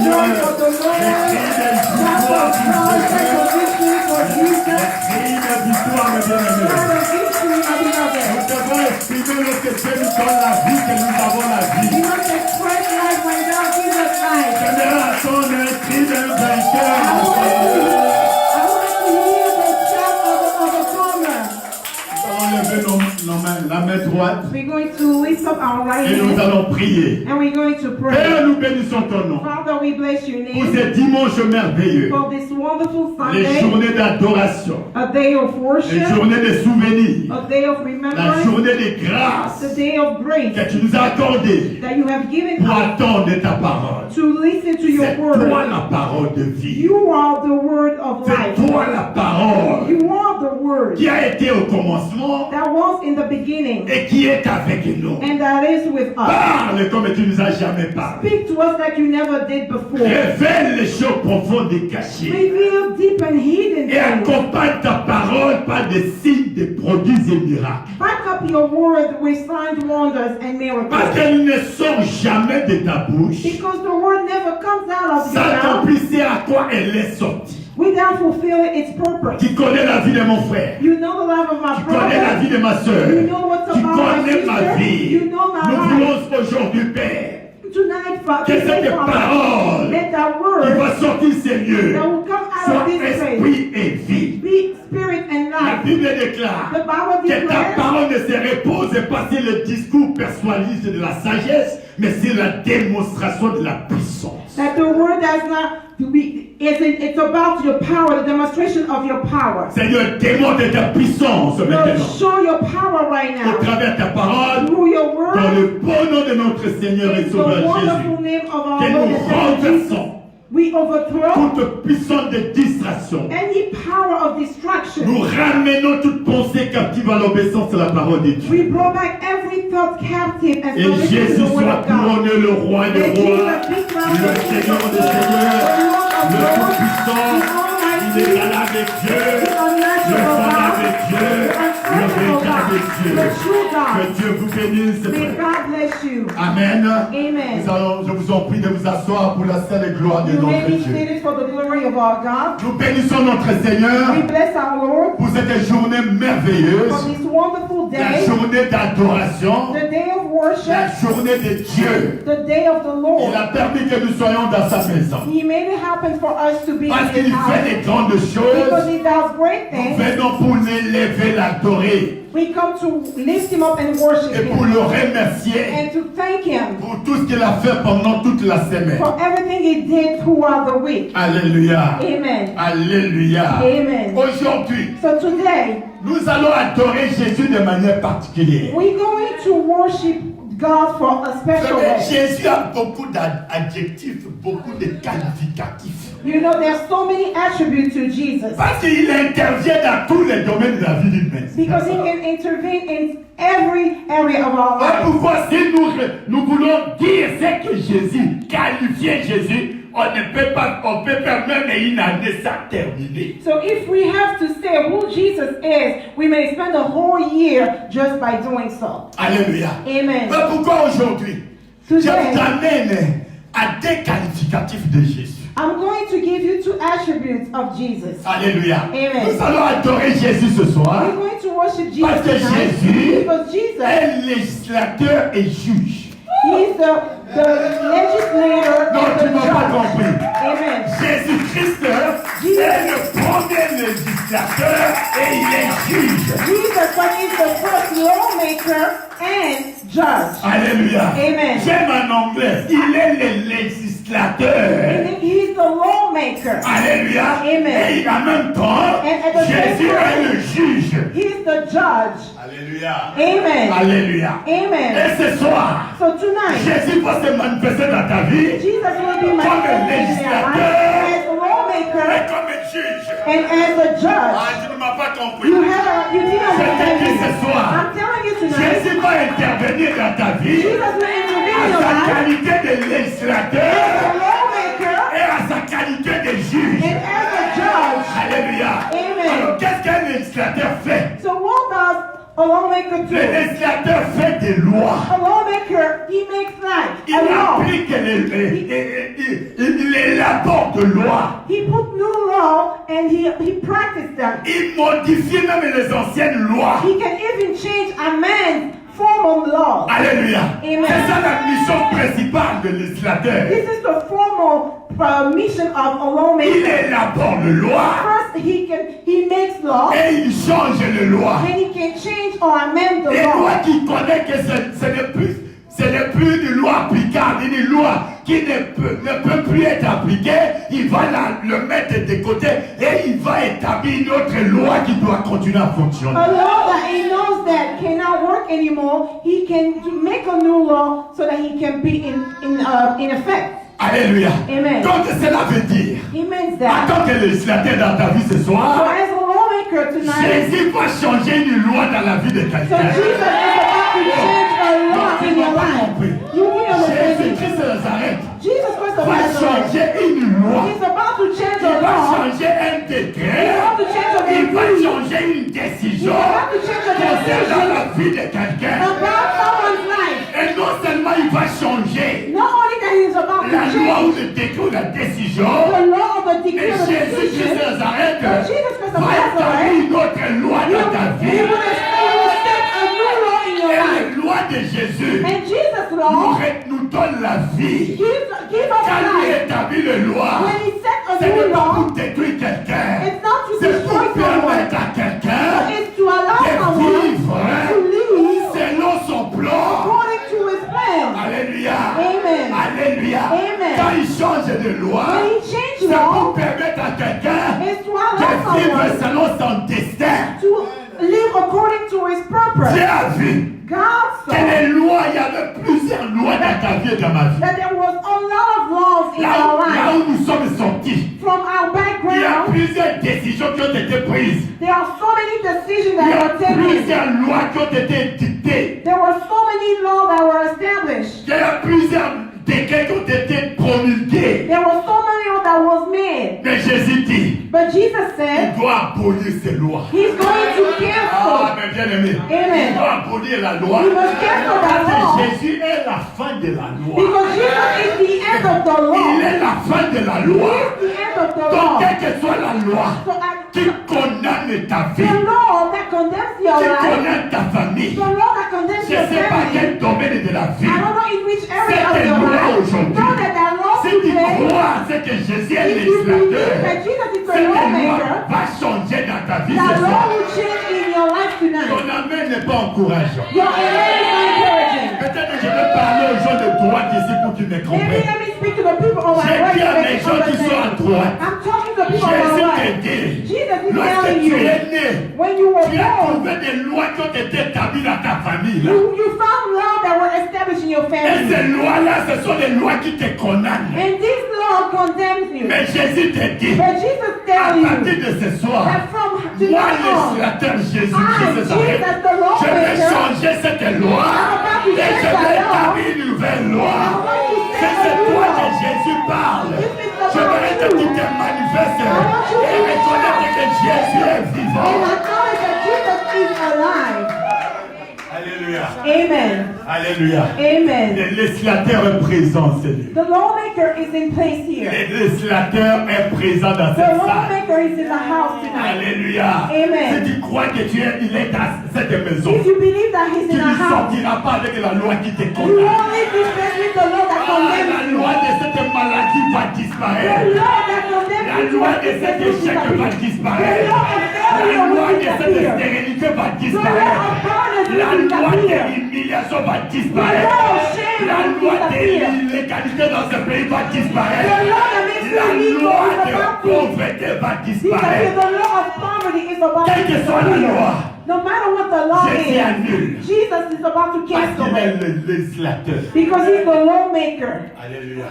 joy for the Lord. Shout for joy, shout for victory for Jesus. Shout for victory, my beloved. Nous devons exprimer lorsque Dieu nous donne la vie, que nous avons la vie. We must express life when God gives us life. J'aimerais entendre un cri d'un vainqueur. I want to hear the shout of a farmer. Nous allons lever nos mains, la main droite, We're going to lift up our right et nous hand allons prier. and we're going to pray. Père, nous bénissons ton nom Father, we bless your pour name ces dimanches merveilleux, for this wonderful les Sunday, journées d'adoration, a day of les worship, journées de souvenirs, a day of la remembrance, journée de grâce the day of grace que tu nous as accordée that you have given pour us attendre ta parole. to listen to your C'est toi word. la parole de vie. You are the word of C'est life. toi la parole You are the word qui a été au commencement that was in the beginning et qui est avec nous. and that is with us. Parle comme tu nous as jamais parlé. Speak to us like you never did before. Révèle les choses profondes et cachées. Reveal deep and hidden Et things. accompagne ta parole par des signes, des prodiges et miracles. Back up your word with signs, wonders, and miracles. Parce qu'elle ne sort jamais de ta bouche. Because the word never comes out of your Sans mouth t'accomplissait à quoi elle est sortie. without fulfilling its purpose. Tu connais la vie de mon frère. You know the life of my Tu connais la brother. vie de ma soeur. You know what's Tu about my connais ma sister. vie. You know my Nous life. voulons aujourd'hui, Père, Tonight, Father, que cette Father, parole let that qui word va sortir ces lieux that will come out soit of this place esprit et vie. be spirit and La life. Bible déclare The Bible que ta declares parole ne se repose pas sur le discours persuasif de la sagesse, mais sur la démonstration de la puissance. that the word does not it's about your power, the demonstration of your power. Seigneur, démontre ta puissance Lord, maintenant show your power right au now travers de ta parole, through your dans word. le beau nom de notre Seigneur et In the Sauveur wonderful Jésus. name of our Que Lord nous and Savior Jesus, renversons we overthrow toute puissance de distraction. any power of distraction. Nous ramenons toute pensée captive à l'obéissance de la parole de Dieu. We brought back every thought captive and Et submitted to Jésus the word soit of God. couronné le roi des May rois, Jesus be crowned le the King Seigneur of des Kings, seigneurs, the Lord of le Lords, tout-puissant, the Almighty, inégal avec Dieu, the le unnatural seul God, avec Dieu, the le unsearchable véritable God, Dieu. the true God. Que Dieu vous bénisse. May God bless you. Amen. Amen. Je vous en prie de vous asseoir pour la sainte gloire de You may notre be Dieu. seated for the glory of our God. Nous bénissons notre We Seigneur bless our Lord pour cette journée for merveilleuse, this wonderful la day, journée d'adoration, the day of la worship, journée de Dieu. the day of the Lord. Il a permis que nous soyons dans sa maison. He made it happen for us to be Parce in qu'il His fait house. des grandes Because choses, He does great nous things. venons pour l'élever, l'adorer We come to lift Him up and worship et pour Him le remercier and to thank Him pour tout ce qu'il a fait pendant toute la semaine. for everything He did throughout the week. Alléluia. Amen. Alléluia. Amen. Aujourd'hui, So today, nous allons adorer Jésus de manière particulière. we're going to worship God for a special way. Jésus a beaucoup d'adjectifs, beaucoup de qualificatifs. You know, there's so many attributes to Jesus. Parce qu'il intervient dans tous les domaines de la vie humaine. Because He can intervene in every area of our Et life. pourquoi si nous voulons dire ce que Jésus, qualifier Jésus, on peut même une année sans terminer. So if we have to say who Jesus is, we may spend a whole year just by doing so. Alléluia. Amen. Mais pourquoi aujourd'hui, je Today, t'amène à des qualificatifs de Jésus. I'm going to give you two attributes of Jesus. Alléluia. Amen. Nous allons adorer Jésus ce soir. We're going to worship Jesus Parce que tonight Jésus because Jesus, est législateur et juge. He's the legislator Non, and tu the n'as pas judge. compris. Amen. Jésus-Christ est le premier législateur et il est juge. Jesus, but He's the first lawmaker and judge. Alléluia. Amen. J'aime en anglais. Il est le législateur. And He's the lawmaker. Alléluia. Amen. Et en même temps, And at the same Jésus time, est le juge. He's the judge. Alléluia. Amen. Alléluia. Amen. Et ce soir, So tonight, Jésus va se manifester dans ta vie Jesus will be comme manifested in your life législateur as a et lawmaker comme juge. and as a judge. Ah, tu ne m'as pas compris. You didn't Je te understand dis me. ce soir, I'm telling you tonight, Jésus va intervenir dans ta vie Jesus will intervene à in your sa life qualité de as a législateur lawmaker et à sa qualité de juge. and as a judge. Alléluia. Amen. Alors, qu'est-ce qu'un législateur fait? So what does a lawmaker Le too. législateur fait des lois. A lawmaker, he makes life, Il a law. applique il élabore de lois. He put new law and he practiced them. Il modifie même les anciennes lois. He can even change amend formal laws. Alléluia. Amen. C'est ça la mission principale de législateur. This is the formal mission of a Il lawmaker. élabore de lois First, he makes law, et il change les lois. and he can change or amend the Les lois law. qui connaissent que ce n'est plus une loi applicable, une loi qui ne peut plus être appliquée, il va le mettre de côté et il va établir une autre loi qui doit continuer à fonctionner. A law that he knows that cannot work anymore, he can make a new law so that he can be in effect. Alléluia. Amen. Donc cela veut dire, He means en that. tant que législateur dans ta vie ce So soir, as a lawmaker tonight, Jésus va changer une loi dans la vie de so quelqu'un. Jesus is about to change a law Tu in n'as your pas life. compris. You need to understand this. Jésus-Christ de Nazareth Jesus Christ of va Nazareth, changer une loi. he's about to change Il a va law. changer un He's décret. about to change a Il va decree. changer une He's décision about to change a concernant decision la vie de quelqu'un. about someone's life. Et non seulement il va changer Not only that he's about to la loi ou change le décret ou la décision, the law of the mais decree of the Jésus-Christ de decision, Nazareth but Jesus Christ of va établir Nazareth, une autre loi he dans ta vie. will set a new law in your Et life. la loi de Jésus And Jesus' nous, law nous donne la vie. give us Quand il life. établit les lois, When he set a ce new n'est pas law, pour détruire quelqu'un, it's not to c'est pour destroy someone, permettre à quelqu'un it's to allow de someone vivre to live selon son plan. according to his plan. Alléluia. Amen. Alléluia. Amen. Quand il change de loi, When he changed c'est pour law, permettre à quelqu'un it's to de allow vivre someone selon son destin. to live according to his purpose. Dieu a vu God que saw les lois, il y avait plusieurs lois dans ta vie et dans ma vie. that there was a lot of laws in Là our où life. nous sommes sortis, From our il y a background, plusieurs décisions qui ont été prises. there are so many decisions Il y that a were taken. plusieurs lois qui ont été dictées. There were so many laws that were established. Il y a plusieurs décrets qui ont été promulgués. There were so many laws that was made. Mais Jésus dit, But Jesus il said doit abolir ces lois. he's going to Ah, cancel. mais bien aimé, Amen. il doit abolir la loi. He must cancel that Parce law. que Jésus est la fin de la loi. Because Jesus is the end of the Il law. est la fin de la He loi. is the end of the Donc, law. quelle que soit la loi So qui condamne ta the vie, law that condemns your qui life, condamne ta famille, the law that condemns je your ne sais pas family, quel domaine de la I vie. don't know in which area of Cette your loi life. aujourd'hui, Know that that law si tu today, crois à ce que Jésus est if you believe législateur, that Jesus is the cette loi lawmaker, va changer dans ta vie that ce law soir. will change in your life tonight. Ton amen n'est pas encourageant. Your amen is not encouraging. Peut-être que je vais parler aux gens de droite ici pour qu'ils me Maybe comprennent. let me speak to the people on my J'ai right dit à so they mes can gens qui sont à understand. droite, I'm talking to the people on my Jésus right. te dit, Jesus is lorsque telling tu you, es né, when you were tu as born, trouvé des lois qui ont été établies dans ta famille. Là. you found laws that were established in your Et family. ces lois-là, ce sont des lois qui te condamnent. And this law condemns you. Mais Jésus te dit, But Jesus à tells partir you de ce soir, that from moi, tonight on, législateur Jésus-Christ I, de Nazareth, Jesus, the je vais lawmaker, changer cette loi et je vais établir une nouvelle loi. Si c'est toi que Jésus parle, je vais que tu te manifestes et reconnaître que Jésus est and vivant. acknowledge that Jesus is alive. Alléluia. Amen. Alléluia. Amen. Le législateur est présent, Seigneur. The lawmaker is in place here. Le législateur est présent dans The cette salle. lawmaker is in the house tonight. Alléluia. Amen. Si tu crois que il est dans cette maison, If you believe that he's tu in ne the house, sortiras pas avec la loi qui te you condamne. won't live this place with the law that Ah, la condemns you. loi de cette maladie va The disparaître. law that condemns La you loi will de cet échec va disappear. The disparaître. law of La failure loi will de cette disappear. stérilité va The law of disparaître. bondage La will loi de disappear. l'humiliation va The disparaître. law of shame La will loi de disappear. l'illégalité dans ce pays va The disparaître. law that makes La you illegal loi is de about to pauvreté va disappear. disparaître. The law of poverty is about to Quelle que soit la disappear. loi, No matter what the law Jésus is, annule. Jesus is about to Parce cancel qu'il est it. le législateur. Because he's the lawmaker. Alléluia.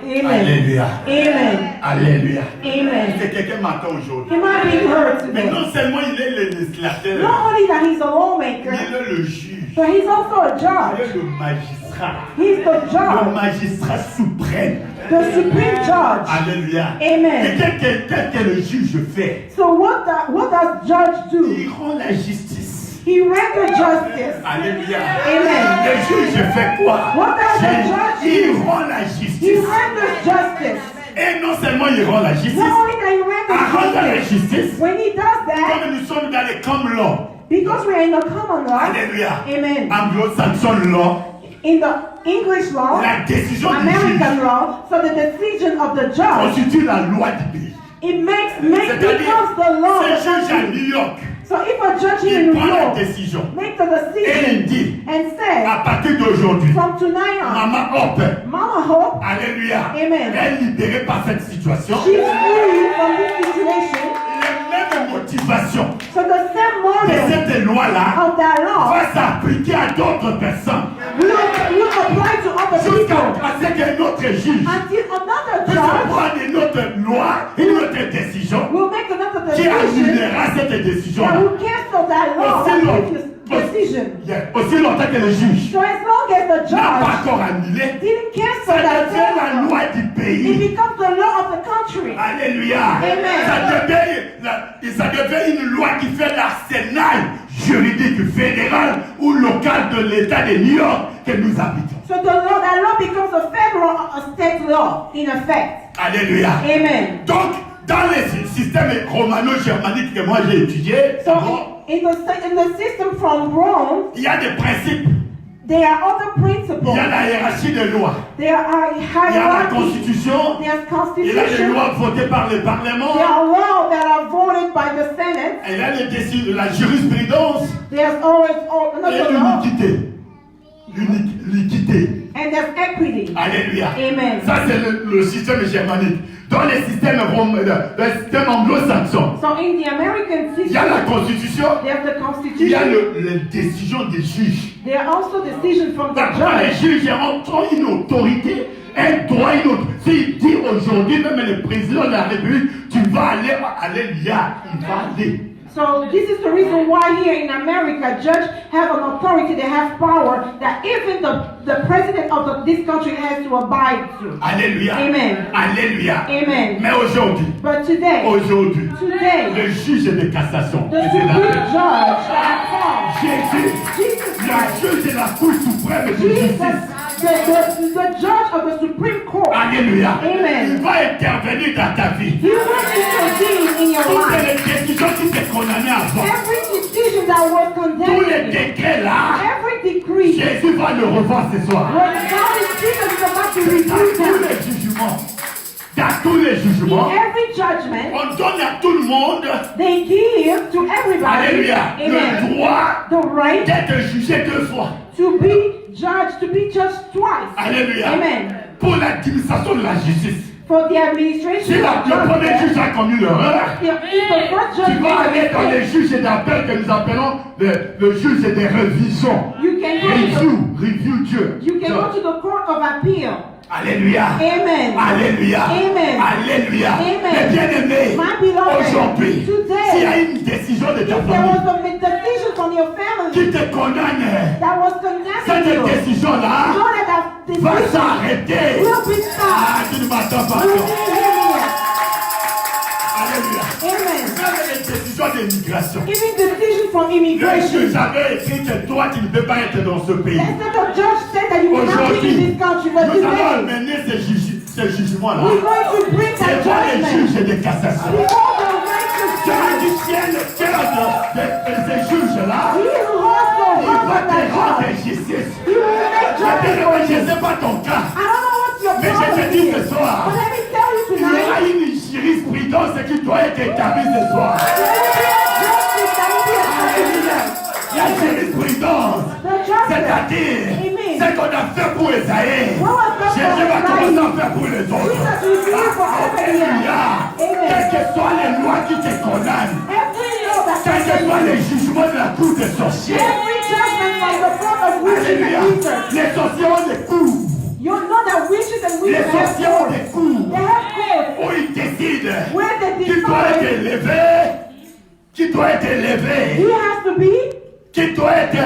Amen. Alléluia. Amen. Alléluia. Amen. C'est quelqu'un m'attend aujourd'hui. He might be heard Mais today. non seulement il est le législateur, Not only that he's a il lawmaker, est le juge, but he's also a il judge. est le magistrat, He's the le judge, magistrat suprême. the supreme judge. Alléluia. Amen. Et qu'est-ce que le juge fait? So what does judge do? Il rend la justice. He rendered justice. Alléluia. Amen. Le juge fait quoi? What does the judge Il do? rend la He justice. renders justice. Et non seulement il rend la justice, Not only that he à rendre la renders justice, justice, when he does that, comme nous sommes dans les common law. because we are in the common law, Alléluia. amen, Anglo-Saxon law, in the English law, la décision du juge American law, so the decision of the judge, constitue la loi du pays. it C'est-à-dire, becomes the law of ce the juge à country. New York, So if a judge il in New prend la York décision. makes a Et il decision dit, and says, à partir d'aujourd'hui, from tonight on, Maman Hope, Mama Hope, alléluia, Amen. est libérée par cette situation. she's free from this situation. Les mêmes motivations So the same de motive cette loi-là of that law va s'appliquer à d'autres personnes will apply to other jusqu'à people ce qu'un autre juge until another puisse judge prendre une autre loi, une autre décision will make another qui decision annulera cette that décision-là. will cancel that law, that previous decision. Aussi longtemps que le juge So as long as the n'a pas judge encore annulé, didn't cancel ça that devient la law, loi du it pays. becomes the law of the country. Alléluia. Amen. Ça devient une loi qui fait l'arsenal juridique fédéral ou local de l'État de New York que nous habitons. So that law becomes a federal, a state law in effect. Alléluia. Amen. Donc, dans les systèmes romano-germaniques que moi j'ai étudiés, So in the system from Rome, il y a des principes, there are other il principles. y a la hiérarchie des lois, There are il y a la hierarchies. constitution, There's il y a les constitution. lois votées par le Parlement, There are laws that are voted by the Senate. il y a les décisions, la jurisprudence There's always et another law. l'uniquité. L'uniquité. And there's equity. Alléluia. Amen. Ça, c'est le système germanique. Dans les systèmes le système anglo-saxon, So in the American il y a system, la constitution, there's the il y a constitution. les décisions des juges. There are also decisions from the D'accord, les judge. juges ont une autorité, un droit, une autre. S'il dit aujourd'hui, même le président de la République, tu vas aller, alléluia, il va aller. So this is the reason why here in America, judges have an authority, they have power that even the president of this country has to abide to. Alléluia. Amen. Alléluia. Amen. Mais aujourd'hui, But today, le juge de cassation, the Supreme Judge at Paul, Jésus, Jesus le Christ, juge de la Cour suprême de Jesus, justice, the judge of the Supreme Court, alléluia, Amen. il va intervenir dans ta vie. he will intervene in your Toutes life. les décisions qui te condamnaient avant, Every decision that was tous condemned, les décrets là, every decree, Jésus va le revoir ce soir. when God is Jesus is about to Dans review tous them, les jugements, dans tous les jugements, in every judgment, on donne à tout le monde, they give to everybody, alléluia, le amen, droit the right d'être jugé 2 fois. to be judged twice, Alléluia. amen, Pour l'administration de la justice. for the Si administration le of premier justice. juge a commis l'erreur, If the first tu judge vas made aller a dans les mistake, juges d'appel que nous appelons le juge des révisions. you can go Review Dieu. to the court of appeal. Alléluia. Amen. Alléluia. Amen. Alléluia. Amen. Mais bien aimé, My beloved, aujourd'hui, today, s'il y a une décision de ta if there was famille a decision from your family qui te condamne, that was condemning cette you, décision-là know that va decision s'arrêter. will be stopped. Ah, tu ne m'attends pas. You non. didn't hear me yet. Alléluia. Amen. Même les décisions d'immigration. Even decision from Le immigration. juge avait écrit que toi, tu ne peux pas être dans ce pays. Instead of judge said that you will not be in Aujourd'hui, this country, nous but allons today amener ce jugement-là we're going to bring that devant les judgment juges de cassation. before the righteous Tu as dit, judge. tiens le cœur de ces juges-là, He who holds the il heart va of te that rendre judge. justice. He will make Je judgment for ne you. sais pas ton cas, I don't know what your mais je te problem dis is, ce soir, but let me tell you il y aura tonight, une jurisprudence qui doit être établie ce soir. there will be a justice that will be established. La jurisprudence, The justice. c'est-à-dire Amen. ce qu'on a fait pour Esaïe, What was done Jésus va for commencer Esaïe, à faire pour les autres. Jesus will do it for everybody else. Alléluia. Amen. Quelles que soient les lois qui te condamnent, Every law that quels que soient les jugements de la cour des sorciers, every judgment from the front of witches alléluia, and wizards. les sorciers ont des coups, You know that witches and les wizards have sorciers ont courts. des coups, They have courts où ils décident where they qui doit être decide élevé, qui doit être élevé, he has to be, qui doit être,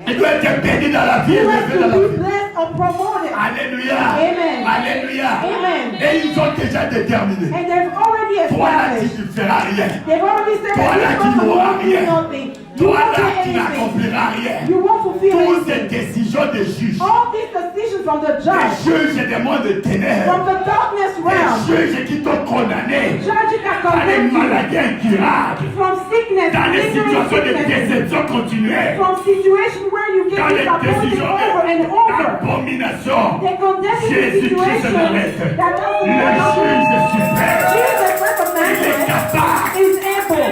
il doit être béni dans la vie, he has élevé dans to la be vie. blessed or promoted. Alléluia. Amen. Alléluia. Amen. Et ils ont déjà déterminé. And they've already Toi là, tu established. ne feras rien. They've already said Toi, that là, this tu person n'auras won't do rien. nothing. Toi won't là, do tu anything. n'accompliras rien. You won't fulfill Toutes ces anything. décisions de juge, All these decisions from the des judge, juges et des mondes de ténèbres, from the darkness des realm, juges qui t'ont condamné judges that dans des condemn you maladies incurables, from sickness, dans des lingering situations de sicknesses, déception continuelle, from situations where you dans get les disappointed décisions over and over. d'abomination. They condemn you to Jésus-Christ de situations Nazareth, that le doesn't juge suprême, Jesus Christ of il est Nazareth capable. is able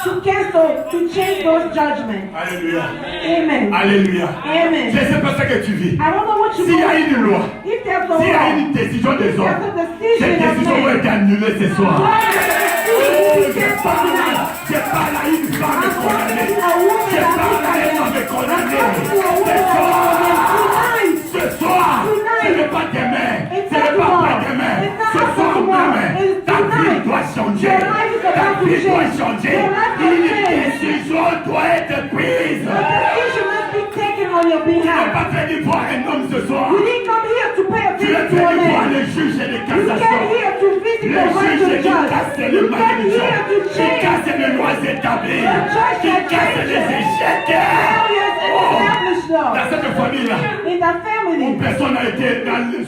to cancel, to change those judgments. Alléluia. Amen. Alléluia. Amen. Je ne sais pas ce que tu vis. I don't know what you S'il y a want. une loi, If there's a s'il y a law, une décision des if hommes, there's a cette decision of décision va man, être annulée ce soir. why is the decision Je canceled parle tonight? à une femme condamnée. A woman Je that parle à un is homme condamné. tonight. Ce soir, ce n'est pas demain, ce n'est pas après-demain. Ce soir même, ta vie doit changer. Ta vie doit changer. Une décision doit être prise. A decision must be taken on your Tu n'es behalf. pas venu voir un homme ce soir. You didn't come here to pay a Tu es visit to a venu voir man. le juge et les You came cassations. here to visit Le the juge righteous qui judge. casse les You came malédictions, here to qui change casse les lois établies, qui casse les échecs. failures and establish them. Dans cette famille-là, In that family, personne n'a été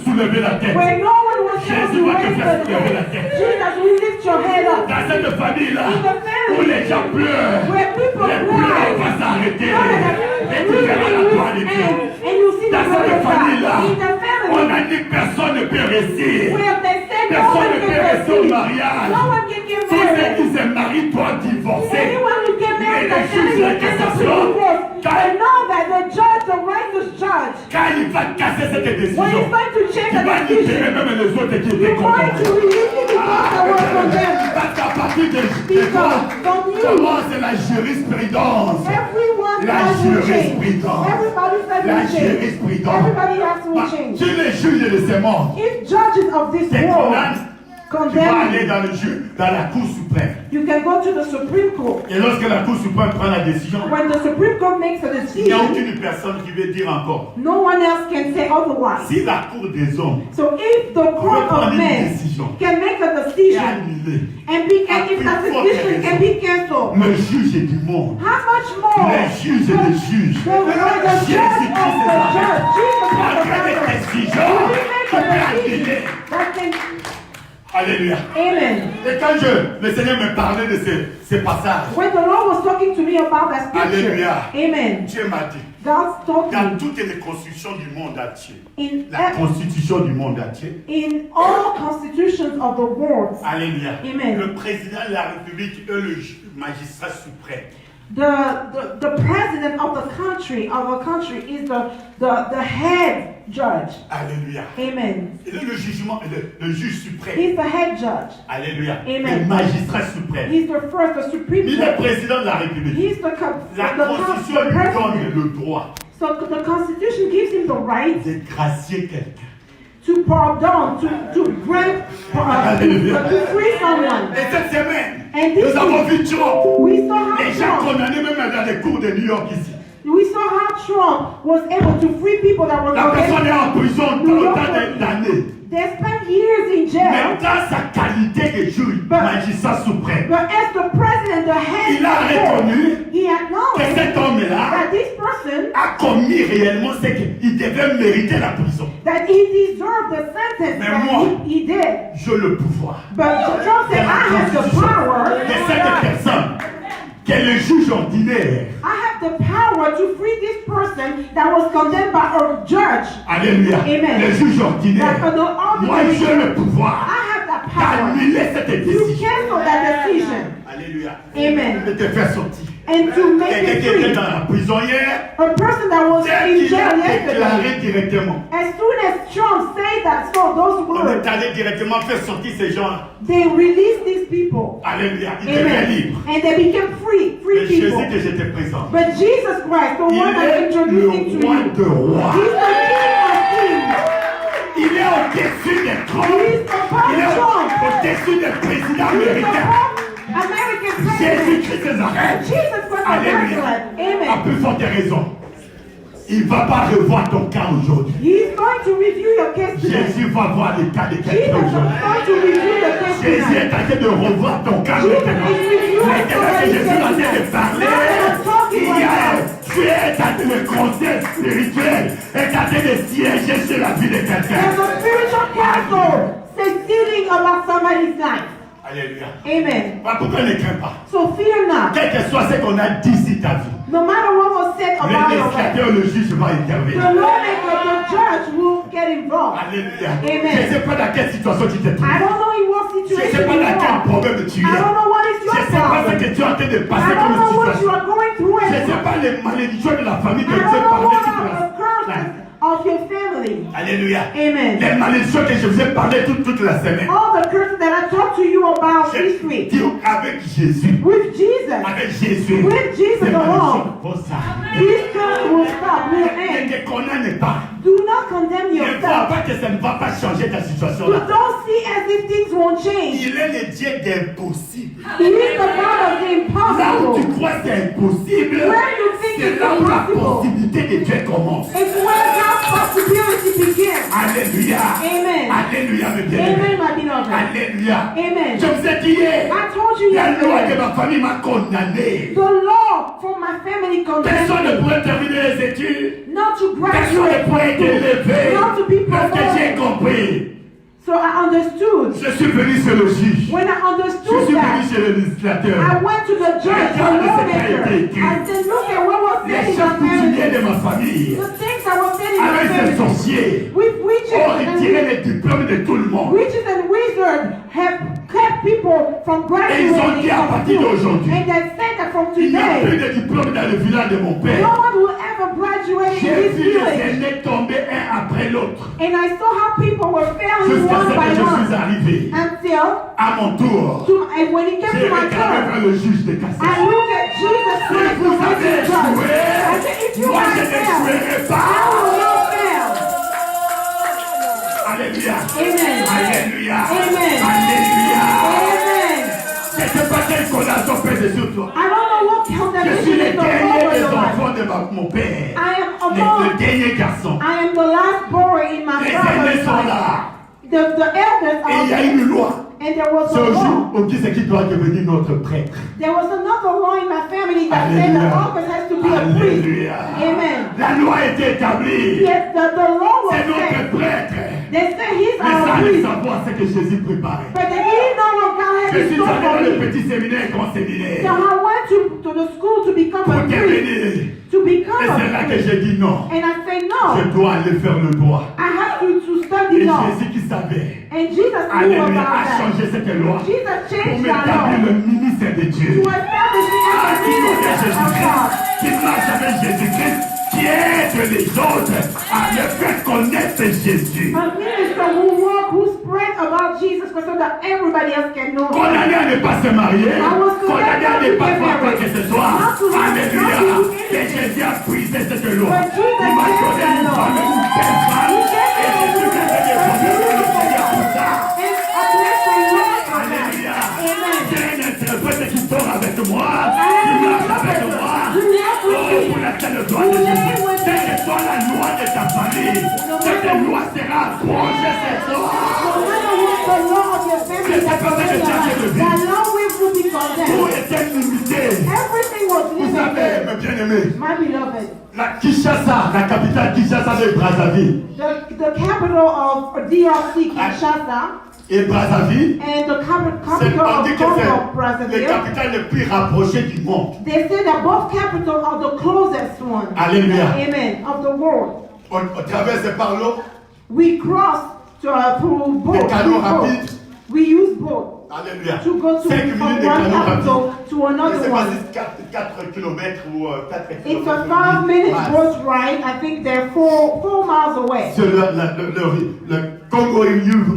soulevé la tête. where no one was able Jésus to va te raise faire the soulever la head. tête. Jesus, we lift your head up. Dans cette famille-là, In the family, où les gens pleurent, where people les pleurs cry, vont s'arrêter. know that Et tu verras la gloire de Dieu. and you see the Dans glory cette of God. famille-là, In the on family, a dit personne ne peut réussir. where they said no Personne one ne peut can rester au receive, mariage. no one can get Si ceux married. qui se marient doivent divorcer. Anyone who get Mais married, le the juge de la family can cassation, divorce. But know that the judge, the righteous judge, quand il va casser cette when décision, he's going to change il va the decision, libérer même les autres qui étaient you're going condamnés. to release the people that were condemned. Parce qu'à partir de Because from you, commence la jurisprudence. everyone La has to change. jurisprudence. Everybody's has La to change. jurisprudence. Everybody has to Bah, change. si les juges de ces mondes If judges of this te world condamnent, tu vas condemn aller you, dans la Cour suprême. you can go to the Supreme Court. Et lorsque la Cour suprême prend la décision, When the Supreme Court makes a il n'y a decision, aucune personne qui veut dire encore. no one else can say otherwise. Si la Cour des hommes So if the court prendre of une men décision can make a est decision annulée, and if that decision can be cancelled, le juge du monde, how much more les juges et les juges, the judge of the judge, Jesus prendrait des Christ, décisions will qui make peuvent a annuler. decision that can, Alléluia. amen. Et quand le Seigneur me parlait de ces passages, When the Lord was talking to me about that scripture, Alléluia. amen, Dieu m'a dit, God told dans me toutes les constitutions du monde entier, la in constitution du monde entier, all constitutions of the world, Alléluia, Amen. le président de la République est le magistrat suprême. the president of a country is the head judge. Alléluia. Amen. Il est le jugement, le juge suprême. He's the head judge. Alléluia. Amen. Le magistrat suprême. He's the Supreme Il est Court. président de la République. He's the La Constitution lui donne president. le droit So the Constitution gives him the right de gracier quelqu'un. to pardon, to grant, to free someone. Et cette semaine, And this nous avons week, vu Trump. we saw Les gens how condamnés même dans les cours de New York ici. Trump was able to free people that were La personne est condemned. en prison autant d'années. They spent years in jail. Mais dans sa qualité de juge, magistrat suprême, But as the president, the head, il a reconnu he que acknowledged cet homme-là that this person, a commis réellement ce qu'il devait mériter la prison. that he deserved the sentence Mais that moi, he did. J'ai le pouvoir But Trump de said, I la have the constitution power. de cette personne qui est le juge ordinaire. I have the power to free this person that was condemned by a judge. Alléluia. Amen. Le juge ordinaire. That the Moi, ordinary, j'ai le pouvoir I have that power d'annuler cette to décision. cancel that decision. Alléluia. Amen. De te faire sortir. And to make Quelqu'un it qui était free. dans la prison hier, A person that was dès in qu'il a jail yesterday. déclaré directement, As soon as Trump said that, so those on words, est allé directement faire sortir ces gens. they released these people. Alléluia. Ils deviennent Amen. libres. And they became free Mais Jésus people. que j'étais présent. But Jesus Christ, the Il one that's est introducing le to roi you, de rois. he's the King of Il est au-dessus des Kings. trônes. He's above Il est Trump. au-dessus des présidents He's américains. above American president. Jésus-Christ de Nazareth. Jesus Christ of Alléluia. Nazareth. À Amen. plus forte raison. Il ne va pas revoir ton cas aujourd'hui. He's going to review your case today. Jésus va voir le cas de Jesus quelqu'un is aujourd'hui. going to review your case Jésus tonight. est en train de revoir ton cas maintenant. Maintenant que Jésus est en train de parler, il Tu es le conseil spirituel est en train de siéger sur la vie de quelqu'un. There's a spiritual counsel succeeding about somebody's life. Alléluia. Amen. Pourquoi ne crains pas? So fear not. Quel que soit ce qu'on a dit sur ta vie, No matter what was said le about your life, législateur, le juge va intervenir. the lawmaker, the judge will get involved. Alléluia. Amen. Je ne sais pas dans quelle situation tu te trouves. I don't know in what Je ne sais situation pas you dans quel are. problème tu I es. don't know what is Je your ne sais pas ce problem. que tu es en train de I passer don't comme know what you situation. are going through. Je ne sais pas les malédictions de la famille que I Dieu don't know parlait what toute are the curses of your family. Alléluia. Amen. Les malédictions que je vous ai parlé toute la semaine. All the curses that I talked to you about this Je week. dis avec Jésus. With Jesus. Avec Jésus. With Jesus Ces malédictions alone. vont s'arrêter. This curse will stop, will Ne end. te condamne pas. Do not condemn Ne vois yourself. pas que ça ne va pas changer ta situation You là. don't see as if things won't change. Il est le Dieu d'impossible. He is the God of the Là où tu impossible. crois que c'est impossible, Where you think c'est it's là où la impossible. possibilité de Dieu commence. It's where God's possibility begins. Alléluia. Amen. Alléluia, mes bien-aimés. Amen, my beloved. Alléluia. Amen. Je vous ai dit hier, I told you la loi de yesterday, ma famille m'a condamné. the law for my family Personne ne condemned me pourrait terminer les études. not to Personne ne graduate pourrait être from school, élevé. not to be Parce que j'ai promoted. compris. So I understood. Je suis venu chez le juge. When I Je understood suis venu that, chez le législateur. I went to the judge, the lawmaker. I said, look at what was said Les in chefs my coutumiers de family. ma famille. The things that were said in my Avec ces family. sorciers. With witches ont and retiré les diplômes de tout le monde. witches and wizards have kept people from Et ils ont dit graduating à from partir school. d'aujourd'hui, And they said that from il n'y a plus today, de diplôme dans le village de mon no père. one will ever graduate in J'ai this vu les village. aînés tomber un après l'autre. And I saw how people were failing Jusqu'à one ce que by je suis one. arrivé. Until, À mon tour, and when it came j'ai to my réclamé turn, vers le juge de I cassation. looked at Jesus Si Christ, the vous avez righteous judge. I said, if échoué, you moi have je failed, n'échouerai I pas. will not fail. Alléluia. Amen. Alléluia. Amen. Alléluia. Amen. Je ne sais pas quelle condamnation pèse sur toi. I don't know what Je suis condemnation le is dernier over des your life. enfants de mon père. I am Le among, dernier garçon. I am the last boy in my Les aînés brother's sont life. là. The elders Et il y a are, une loi. and there was Ce a law. jour, on dit c'est qui doit devenir notre prêtre. There was another law in my family that said the Alléluia. office has to be a priest. Alléluia. Amen. La loi a été établie. Yes, the law was C'est notre set. prêtre. They said he's Mais our sans le priest. savoir, c'est que Jésus préparait. But they didn't know what God had Je in suis store allé for dans le me. petit séminaire et grand So séminaire I went to the school to become pour a priest. terminer. To become Et c'est là a que priest. j'ai dit non. And I said Je no. dois aller faire le droit. I have to Et study law. Jésus qui savait, And Jesus knew Alléluia, about a that. changé cette loi Jesus pour changed that m'établir law le ministère de Dieu. to establish me Ah, as a qui connaît minister of Jésus-Christ, God. qui marche avec Jésus-Christ, qui aide les autres à le faire connaître Jésus. A minister who walk, who spread about Jesus Christ so that everybody else can know him. Condamné à ne pas se marier, condamné à ne pas faire quoi que ce soit. Alléluia. Et Jésus a brisé cette loi. Il m'a donné une femme, une belle femme. Et Jésus m'a donné des problèmes. Le Seigneur pour ça. And a blessing was for that. Alléluia. Amen. J'ai un interprète qui sort avec moi, qui marche avec moi. Oh, pour la seule gloire de Jésus. Quelle que soit la loi de ta famille, cette loi sera abrogée cette loi. No matter what the law of your family that prevents that law will be Tout condemned. était limité. Everything was Vous savez, limited. mes bien-aimés, My beloved, la Kinshasa, la capitale Kinshasa de Brazzaville. the capital of DRC, Kinshasa, Et Brazzaville, and the c'est capital on dit of que Congo, c'est les Brazzaville, capitales les plus rapprochées du monde. they say that both capitals are the closest one. Alléluia. Amen. Of the world. On traverse par l'eau. We cross through boat. Des canaux through boat. rapides. We use boat Alléluia. to go to 5 from minutes de one canaux capital rapides. to Je another sais pas one. si c'est 4 km ou 4 km. It's a 5-minute boat ride. I think they're 4 miles away. C'est le Congo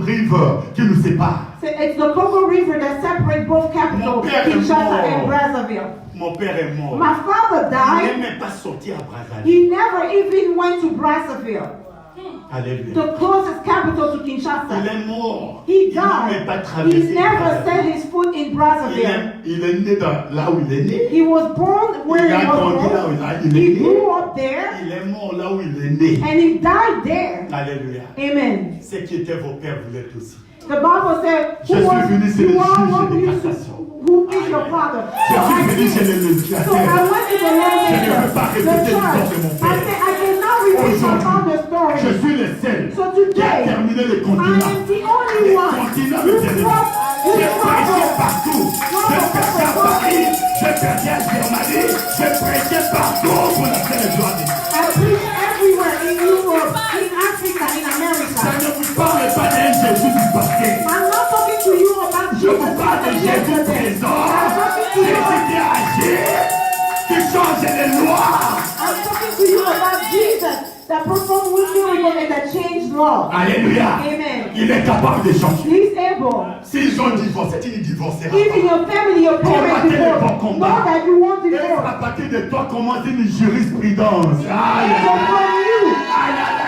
River qui nous sépare. So it's the Congo River that separates both capitals, Mon père est Kinshasa mort. and Brazzaville. Mon père est mort. My father Il died. n'est même pas sorti à Brazzaville. He never even went to Brazzaville. Alléluia. the closest capital to Il Kinshasa. est mort. He Il n'est pas died. traversé. He never set his foot in Brazzaville. Il est né là où il est né. He was born where Il he a was grandi là où born. il est He né. grew up there, Il est mort là où il est né. and he died there. Alléluia. Amen. Ce qui était vos pères, vous l'êtes aussi. The Bible said, Je suis venu chez le you are juge one des who cassations. is your father. Je suis venu chez le So I législateur. went to the Je ne peux pas legislature, the répéter l'histoire church. de mon I père. said, I cannot repeat my Aujourd'hui, father's story. je suis le seul So qui a today, terminé les I continents. am the only Les one continents who me terminent. who J'ai prêché traveled. partout. Je prêchais à Paris, je prêchais à Germanie, je prêchais partout pour la faire le joie de Dieu. I preach everywhere in Europe, in Africa, in Ça America. ne vous parle pas d'un Jésus du passé. I'm not talking to you about Je Jesus vous parle de Christ Jésus yesterday. présent. I'm talking to you. Jésus qui a agi, qui change les lois. I'm talking to you about Jesus that performed miracles and that changed law. Alléluia. Amen. Il est capable de changer. He's able. S'ils ont divorcé, il divorcera. If in your family, your parents Combattez le bon divorce, combat. know that you won't Et divorce. à partir de toi commence une jurisprudence. Aïe. So from you,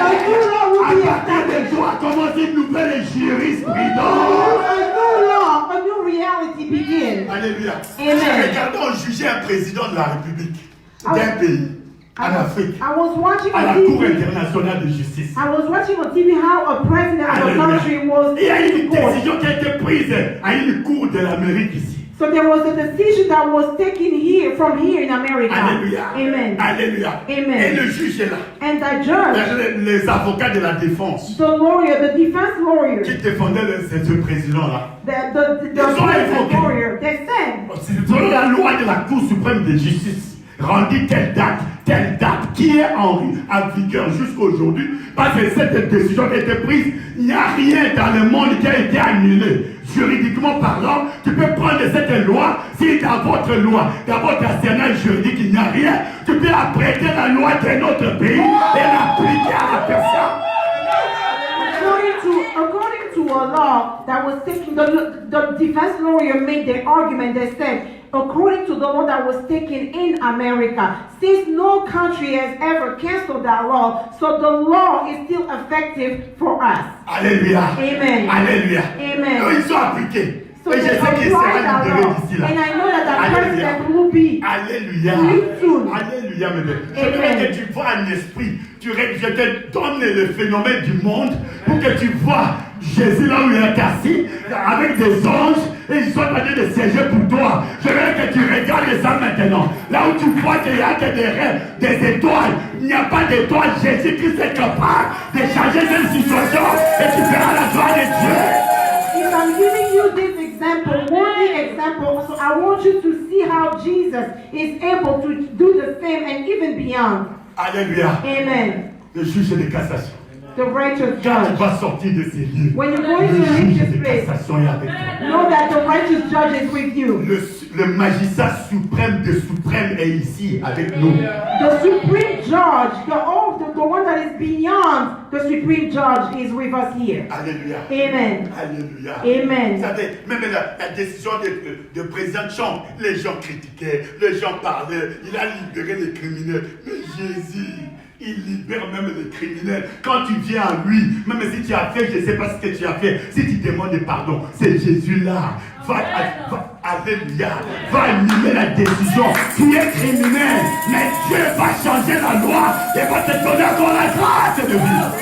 a new law will À be partir de established. toi commence une nouvelle jurisprudence. A new law, a new reality begins. Alléluia. Amen. Regardons juger un président de la République d'un pays en Afrique I was watching à la on Cour TV. internationale de justice. I was watching on TV how a president of a Alléluia. country was Il y a une in court. décision qui a été prise à une cour de l'Amérique ici. So there was a decision that was taken here from here in America. Alléluia. Amen. Alléluia. Amen. Et le juge est là. And the judge, Les avocats de la défense the lawyer, the defense lawyer, qui défendaient ce président-là. the Ils ont president évoqué. lawyer, they said, Selon la loi de la Cour suprême de justice, rendue telle date, qui est en vigueur jusqu'aujourd'hui, parce que cette décision qui a été prise, il n'y a rien dans le monde qui a été annulé. Juridiquement parlant, tu peux prendre cette loi, si dans votre loi, dans votre arsenal juridique, il n'y a rien, tu peux apprêter la loi d'un autre pays et l'appliquer à la personne. according to a law that was taken, the defense lawyer made their argument. They said, according to the law that was taken in America, since no country has ever canceled that law, so the law is still effective for us. Alléluia. Amen. Alléluia. Amen. Eux, ils sont appliqués. So Et je they sais qu'il apply sera that libéré law, d'ici là. and I know that the Alléluia. president will be. Alléluia. Soon. Alléluia, mes frères. Je Amen. veux que tu vois un esprit. Je te donne le phénomène du monde pour que tu vois Jésus là où il est assis avec des anges et ils sont en train de siéger pour toi. Je veux que tu regardes ça maintenant. Là où tu vois qu'il y a que des rêves, des étoiles. Il n'y a pas d'étoiles. Jésus-Christ est capable de changer cette situation et tu verras la gloire de Dieu. If I'm giving you this example, worthy example, so I want you to see how Jesus is able to do the same and even beyond. Alléluia. Amen. Le juge de cassation. The righteous Quand tu judge. vas sortir de ces lieux, When you go into le the juge righteous de place, cassation est avec toi. know that the righteous judge is with you. Le magistrat suprême de suprême est ici avec nous. The supreme judge, the one that is beyond the supreme judge is with us here. Alléluia. Amen. Alléluia. Amen. Vous savez, même la décision de président Trump, les gens critiquaient, les gens parlaient, il a libéré les criminels. Mais Jésus, il libère même les criminels. Quand tu viens à lui, même si tu as fait, je ne sais pas ce que tu as fait, si tu demandes pardon, c'est Jésus-là. Alléluia, va annuler la décision. Tu es criminel, mais Dieu va changer la loi et va te donner encore la grâce de vie.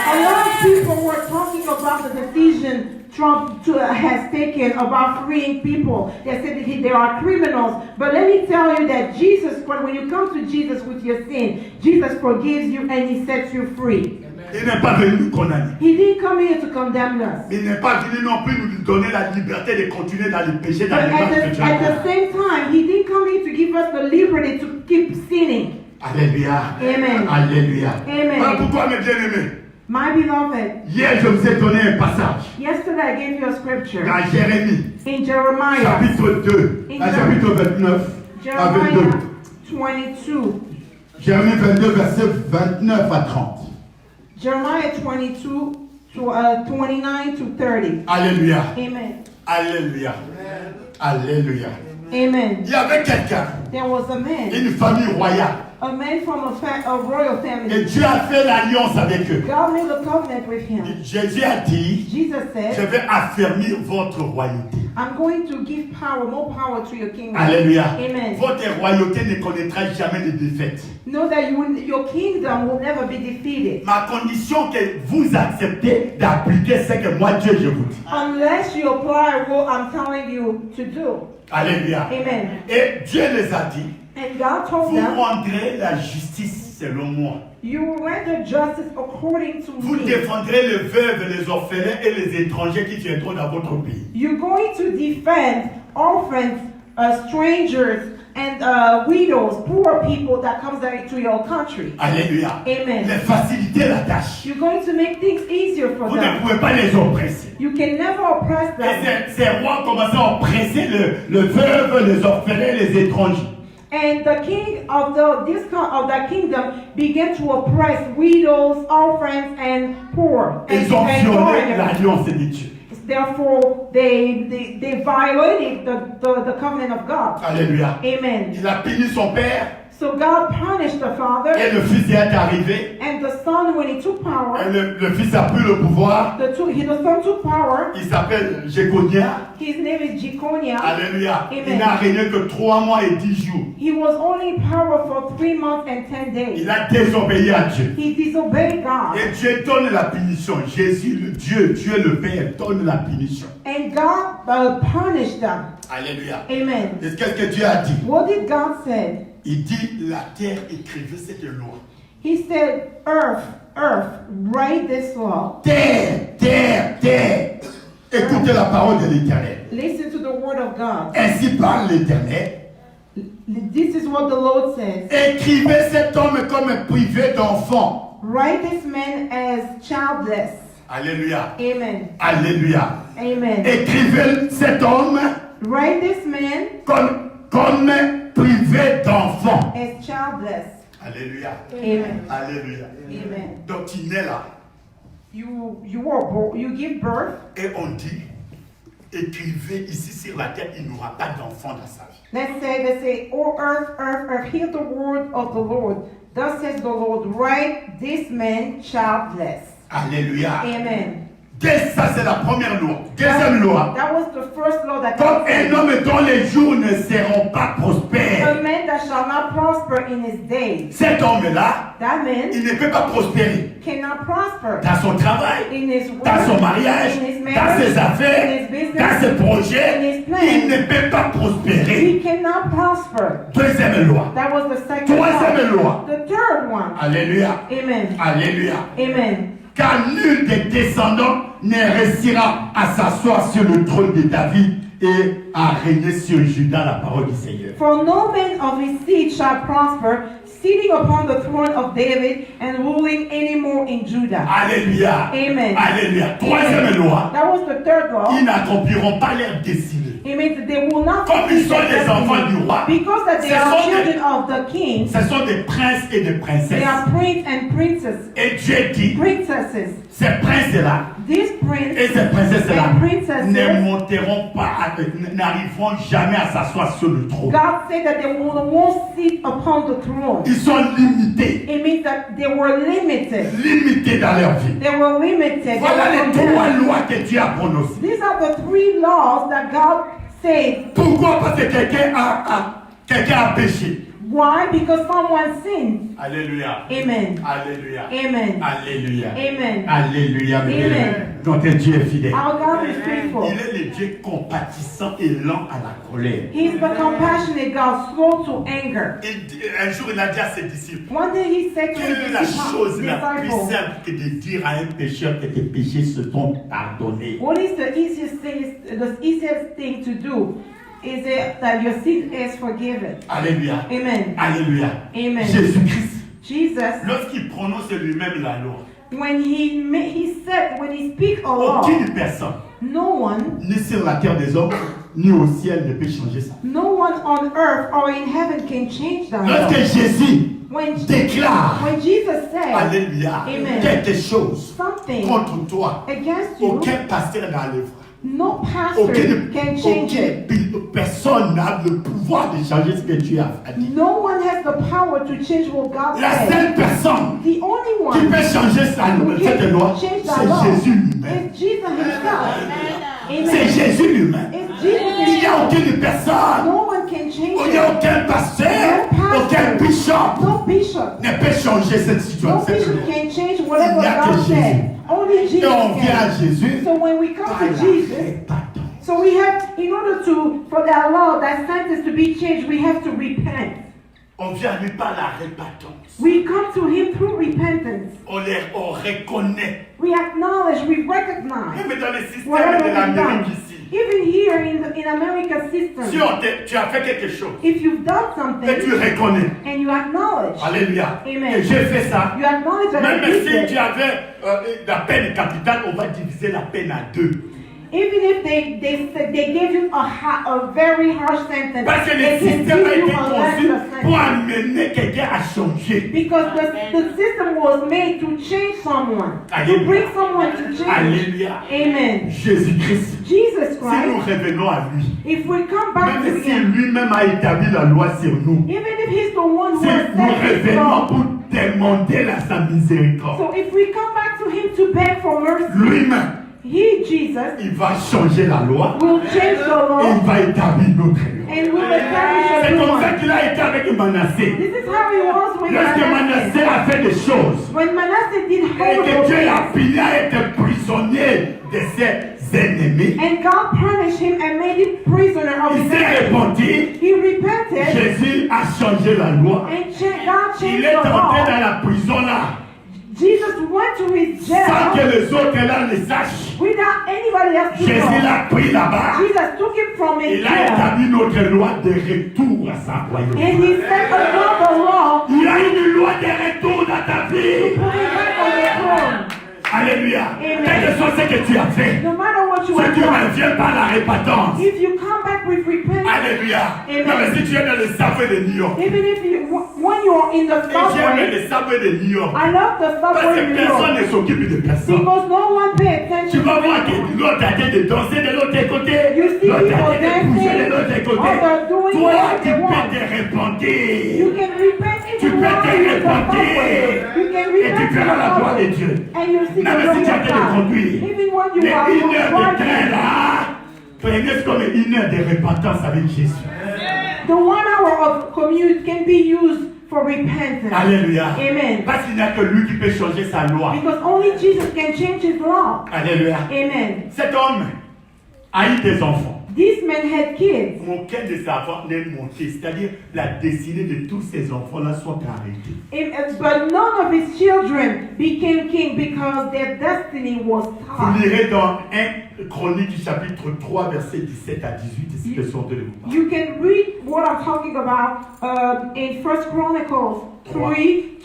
A lot of people were talking about the decision Trump has taken about freeing people. They said that they are criminals. But let me tell you that Jesus, when you come to Jesus with your sin, Jesus forgives you and he sets you free. Il n'est pas venu nous condamner. He didn't come here to condemn us. Il n'est pas venu non plus nous donner la liberté de continuer dans le péché, dans But le mal que tu as at fait. the same time, he didn't come here to give us the liberty to keep sinning. Alléluia. Amen. Alléluia. Amen. Voilà pourquoi, mes bien-aimés, My beloved, hier je vous ai donné un passage yesterday I gave you a scripture dans Jérémie, in Jeremiah, chapitre 2, chapitre 29 à 22. Jeremiah 22. Jérémie 22, verset 29 à 30. Jeremiah 22 to 29 to 30. Alléluia. Amen. Alléluia. Alléluia. Amen. Il y avait quelqu'un, There was a man, une famille royale, a man from a royal Et family. Dieu a fait l'alliance avec eux. God made a covenant with him. Jésus a dit, Jesus je said, vais affermir votre royauté. I'm going to give power, more power to your kingdom. Alléluia. Amen. Votre royauté ne connaîtra jamais de défaite. Know that your kingdom will never be defeated. Ma condition que vous acceptez d'appliquer ce que moi Dieu je vous dis. Unless you apply what I'm telling you to do. Alléluia. Amen. Et Dieu les a dit, And God told vous them, rendrez la justice selon moi. you will render justice according to Vous me. défendrez les veuves, les orphelins et les étrangers qui viendront dans votre pays. You're going to defend orphans, strangers, and widows, poor people that comes to your country. Alléluia. Amen. Les faciliter la tâche. You're going to make things easier for Vous ne them. pouvez pas les oppresser. You can never oppress Et them. ces rois commençaient à oppresser le veuve, les orphelins, les étrangers. And the king of that kingdom began to oppress widows, orphans, and poor. Ils ont and violé foreigners. l'alliance de Dieu. Therefore, they violated the covenant of God. Alléluia. Amen. Il a puni son père So God punished the father, et le fils est arrivé. and the son, when he took Et power, le fils a pris le pouvoir. the son took power. Il s'appelle Jéconia. His name is Jeconiah. Alléluia. Amen. Il n'a régné que 3 mois et 10 jours. He was only in power for 3 months and 10 days. Il a désobéi à Dieu. He disobeyed God. Et Dieu donne la punition. Jésus, Dieu le Père, donne la punition. And God punished them. Alléluia. Amen. Et qu'est-ce que Dieu a dit? What did God say? Il dit, la terre écrivait cette loi. He said, earth, write this law. Terre, terre, terre. Écoutez la parole de l'Éternel. Listen to the word of God. Ainsi parle l'Éternel. This is what the Lord says. Écrivez cet homme comme privé d'enfant. Write this man as childless. Alléluia. Amen. Alléluia. Amen. Écrivez cet homme Write this man comme privé d'enfant. as childless. Alléluia. Amen. Alléluia. Amen. Donc il est là. You were born, you give birth. Et on dit, écrivez ici sur la terre, il n'aura pas d'enfant dans sa vie. Let's say, oh earth, hear the word of the Lord. Thus says the Lord, write this man childless. Alléluia. Amen. Ça, c'est la première loi. Deuxième loi. That was the first law that Comme God un said. homme dont les jours ne seront pas prospères. A man that shall not prosper in his days. Cet homme-là, That man il ne peut pas prospérer cannot prosper dans son travail, in his work, dans son mariage, in his dans marriage, ses affaires, in his business, dans ses in projets. his plans. Il ne peut pas prospérer. He cannot prosper. Deuxième loi. That was the second Troisième law. loi. The third one. Alléluia. Amen. Alléluia. Amen. Car nul des descendants ne réussira à s'asseoir sur le trône de David et à régner sur Juda, la parole du Seigneur. For no man of his seed shall prosper, sitting upon the throne of David and ruling anymore in Judah. Alléluia. Amen. Alléluia. Troisième loi. That was the third law. Ils n'accompliront pas leur destinée. It means that they will not Comme ils complete sont their des enfants destiny. du roi. Because that they Ce are sont des- children of the king. Ce sont des princes et des They princesses. are prince and princess. Et Dieu dit, Princesses. ces princes-là These et princes ces princesses-là and princesses. ne monteront pas, n'arriveront jamais à s'asseoir sur le trône. God said that they won't sit upon the throne. Ils sont limités. It means that they were limited. Limités dans leur vie. They were limited. They Voilà were les condemned. 3 lois que Dieu a prononcées. These are the 3 laws that God said. Pourquoi? Parce que quelqu'un a péché. Why? Because someone sinned. Alléluia. Amen. Alléluia. Amen. Alléluia. Amen. Alléluia. Amen. Notre Dieu est fidèle. Our God is faithful. Il est le Dieu compatissant et lent à la colère. He's the compassionate God, slow to anger. Un jour, il a dit à ses disciples, One day he said to quelle est la his chose la plus disciples, simple que de dire à un pécheur que tes péchés se sont pardonnés? what is the easiest thing to do? Is it that your sin is forgiven? Alléluia. Amen. Alléluia. Amen. Jésus-Christ, Jesus, lorsqu'il prononce lui-même la loi, when he speak a law, aucune personne, no one, ni sur la terre des hommes, ni au ciel, ne peut changer ça. no one on earth or in heaven can change that law. Lorsque Jésus When déclare, Jesus said alléluia, Amen. quelque chose something contre toi, against you, aucun pasteur n'enlèvera. No pastor can change it. Personne n'a le pouvoir de changer ce que Dieu a dit. No one has the power to change what God La said. seule personne The only qui one peut changer cette loi, change the c'est law Jésus lui-même. is Jesus himself. C'est Amen. Jésus lui-même. It's Jesus Il n'y a himself. aucune personne, No one can change il n'y a it. aucun pasteur, No pastor. aucun bishop No bishop. ne peut changer cette No situation. bishop can change whatever Il n'y a que God Jésus. said. Only Et Jesus on vient à can. Jésus So when we come par to la Jesus, répentance. so we have, in order for that law, that sentence to be changed, we have to repent. On vient à lui par la répentance. We come to him through repentance. On reconnaît. We acknowledge, we recognize Même dans le système whatever de we've l'Amérique done. ici. Even here in America's Si system, tu as fait quelque chose if you've done et tu something reconnais, and you acknowledge, alléluia, Amen. que j'ai fait ça, you acknowledge that même I did si it. tu avais la peine capitale, on va diviser la peine à deux. Even if they give you a very harsh sentence, Parce que le they can give système a you été a conçu lesser pour sentence. amener quelqu'un à changer. Because the system was made to change someone, to Alléluia. bring someone to change. Alléluia. Amen. Jésus-Christ. Jesus Si nous Christ, revenons à lui, if we come back to même si him, lui-même a établi la loi sur nous, even if he's the one who si has nous set this revenons law, pour demander sa miséricorde, so if we come back to him to beg for mercy, lui-même, he, Jesus, il va changer la loi will change the et law il va établir notre loi. and will establish a C'est new comme ça one. qu'il a été avec Manassé. This is how he was with Lorsque Manassé Manasseh. a fait des choses When Manasseh did et que horrible Dieu l'a things, puni à être prisonnier de ses ennemis, and God punished him and made him prisoner of il his s'est enemies, repenti. he repented Jésus a changé la loi. and God changed Il est the entré law. dans la prison là, Jesus went to his sans que jail les autres là le sachent. without anybody else to Jésus know. l'a pris là-bas. Jesus took him from his Il a jail établi notre loi de retour à sa royauté. and he set another law Il y a une loi de retour dans ta to vie. put him back on the throne. Alléluia. Amen. Quel que soit ce que tu as fait, No matter what you si have tu done, reviens par la répentance. if you come back with repentance, Alléluia. Amen. Non, mais si tu es dans le subway de New York, even if you, when you're in the et j'aime subway, le subway de New York, I love the parce subway que in New personne York ne s'occupe de personne. because no one pay Tu attention vas to voir que people. l'autre a été de danser de l'autre côté, You see l'autre people a été de bouger de l'autre dancing, côté. others doing Toi, whatever tu they peux want. te repentir. You can repent Tu even peux while te you're in the repentir. subway. You can Et tu repent in verras la the gloire de subway. Dieu. And you see the Non, mais glory si tu as of été de God. conduire, Even when you mais are une heure de train driving. là, prenez comme une heure de repentance avec Jésus. The 1 hour of commute can be used for repentance. Alléluia. Amen. Parce qu'il n'y a que lui qui peut changer sa loi. Because only Jesus can change his law. Alléluia. Amen. Cet homme a eu des enfants. This man had kids. Aucun de ses enfants n'est monté. C'est-à-dire, la destinée de tous ces enfants-là sont arrêtés. But none of his children became king because their destiny was Vous tied. lirez dans 1 Chronique chapitre 3, versets 17 à 18, et c'est question de vous parler. You can read what I'm talking about in 1 Chronicles 3,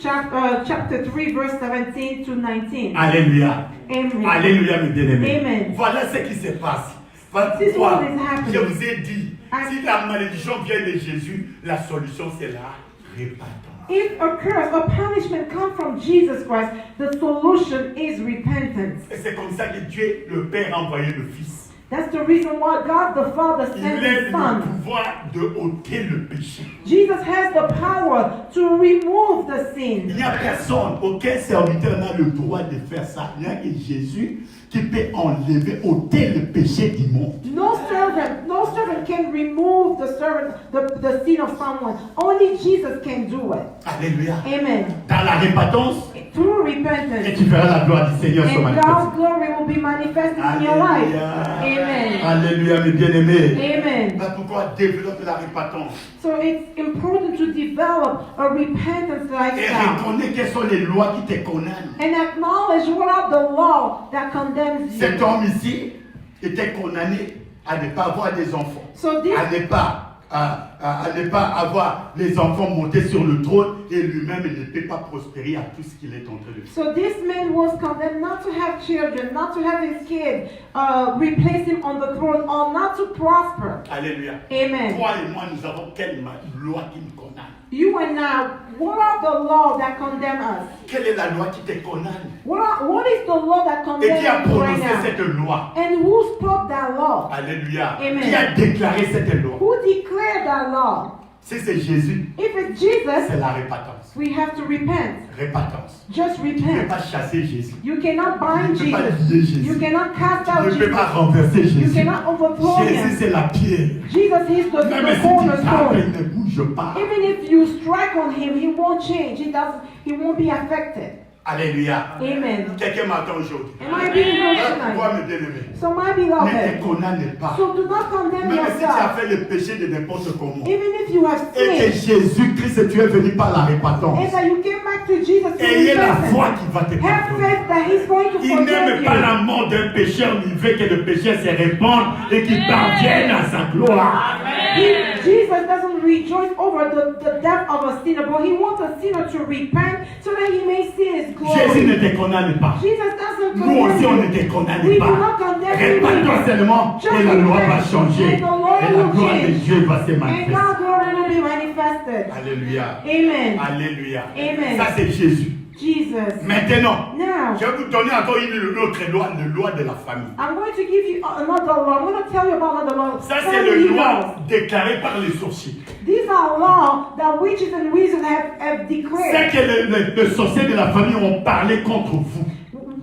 chapter 3, verse 17 to 19. Alléluia. Amen. Alléluia, mes bien-aimés. Amen. Voilà ce qui se passe. Voilà This is pourquoi what is happening. je vous ai dit, si la malédiction vient de Jésus, la solution c'est la repentance. If a curse, a punishment comes from Jesus Christ, the solution is repentance. Et c'est comme ça que Dieu, le Père, a envoyé le Fils. That's the reason why God the Father Il sent a his le Son. pouvoir de ôter le péché. Jesus has the power to remove the Il sin. n'y a personne, aucun serviteur n'a le droit de faire ça. Il n'y a que Jésus qui peut enlever, ôter le péché du monde. No servant can remove the sin of someone. Only Jesus can do it. Alléluia. Amen. Dans la repentance, Through et repentance. tu verras la gloire du Seigneur se And manifester. God's glory will be manifested in your life. Amen. Alléluia, mes bien-aimés. Amen. Voilà pourquoi développer la repentance. So it's important to develop a repentance Et lifestyle. reconnaître quelles sont les lois qui te condamnent. And acknowledge what are the law that condemns you. Cet homme ici était condamné à ne pas avoir des enfants. So this À ne pas avoir les enfants montés sur le trône et lui-même il ne peut pas prospérer à tout ce qu'il est en train de faire. So this man was condemned not to have children, not to have his kid replace him on the throne, or not to prosper. Alléluia. Amen. Toi et moi, nous avons quelle loi qui nous condamne? You and I, what are the laws that condemn us? Quelle est la loi qui te condamne? What is the law that Et condemns qui a us right prononcé now? cette loi? And who spoke that law? Alléluia. Amen. Qui a déclaré cette loi? Who declared that law? Si c'est Jésus, If it's c'est Jesus, la répatance. we have to repent. Répatance. Just Tu ne peux repent. pas chasser Jésus. You cannot bind Tu ne peux pas Jesus. lier Jésus. You cannot cast Tu out ne peux Jesus. pas renverser You Jésus. cannot overthrow Jésus, him. c'est la pierre. Jesus is the Même si tu tapes, cornerstone. il ne bouge pas. Even if you strike on him, he won't change. He won't be affected. Alléluia. Amen. Quelqu'un m'attend aujourd'hui. Am I being heard Pourquoi tonight? me délever? So my Ne te beloved, condamne pas. so do not condemn Même si tu as yourself. fait le péché de n'importe comment. Even if you have Et que sinned, Jésus-Christ, tu es venu par la and repentance. that you came back to Jesus to Ayez la foi repentance, qui va te have pardonner. faith that he's going to Il forgive n'aime pas you. la mort d'un pécheur, il veut que le pécheur se répande et qu'il parvienne à sa gloire. Jesus doesn't rejoice over the death of a sinner, but he wants a sinner to repent so that he may see his Jésus ne glory. te condamne pas. Jesus doesn't Nous aussi, on ne condemn te you. condamne We do pas. not condemn you. Répare-toi seulement et la loi va changer. Et la gloire de Dieu va se And manifester. God's glory will be manifested. Alléluia. Amen. Alléluia. Amen. Ça, c'est Jésus. Jesus. Maintenant, Now, je vais vous donner encore une autre loi, la loi de la famille. I'm going to give you another law. I'm going to tell you about another law. Ça, c'est Family le laws. loi déclaré par les sorciers. These are laws that witches and wizards have C'est declared. que les sorciers de la famille ont parlé contre vous.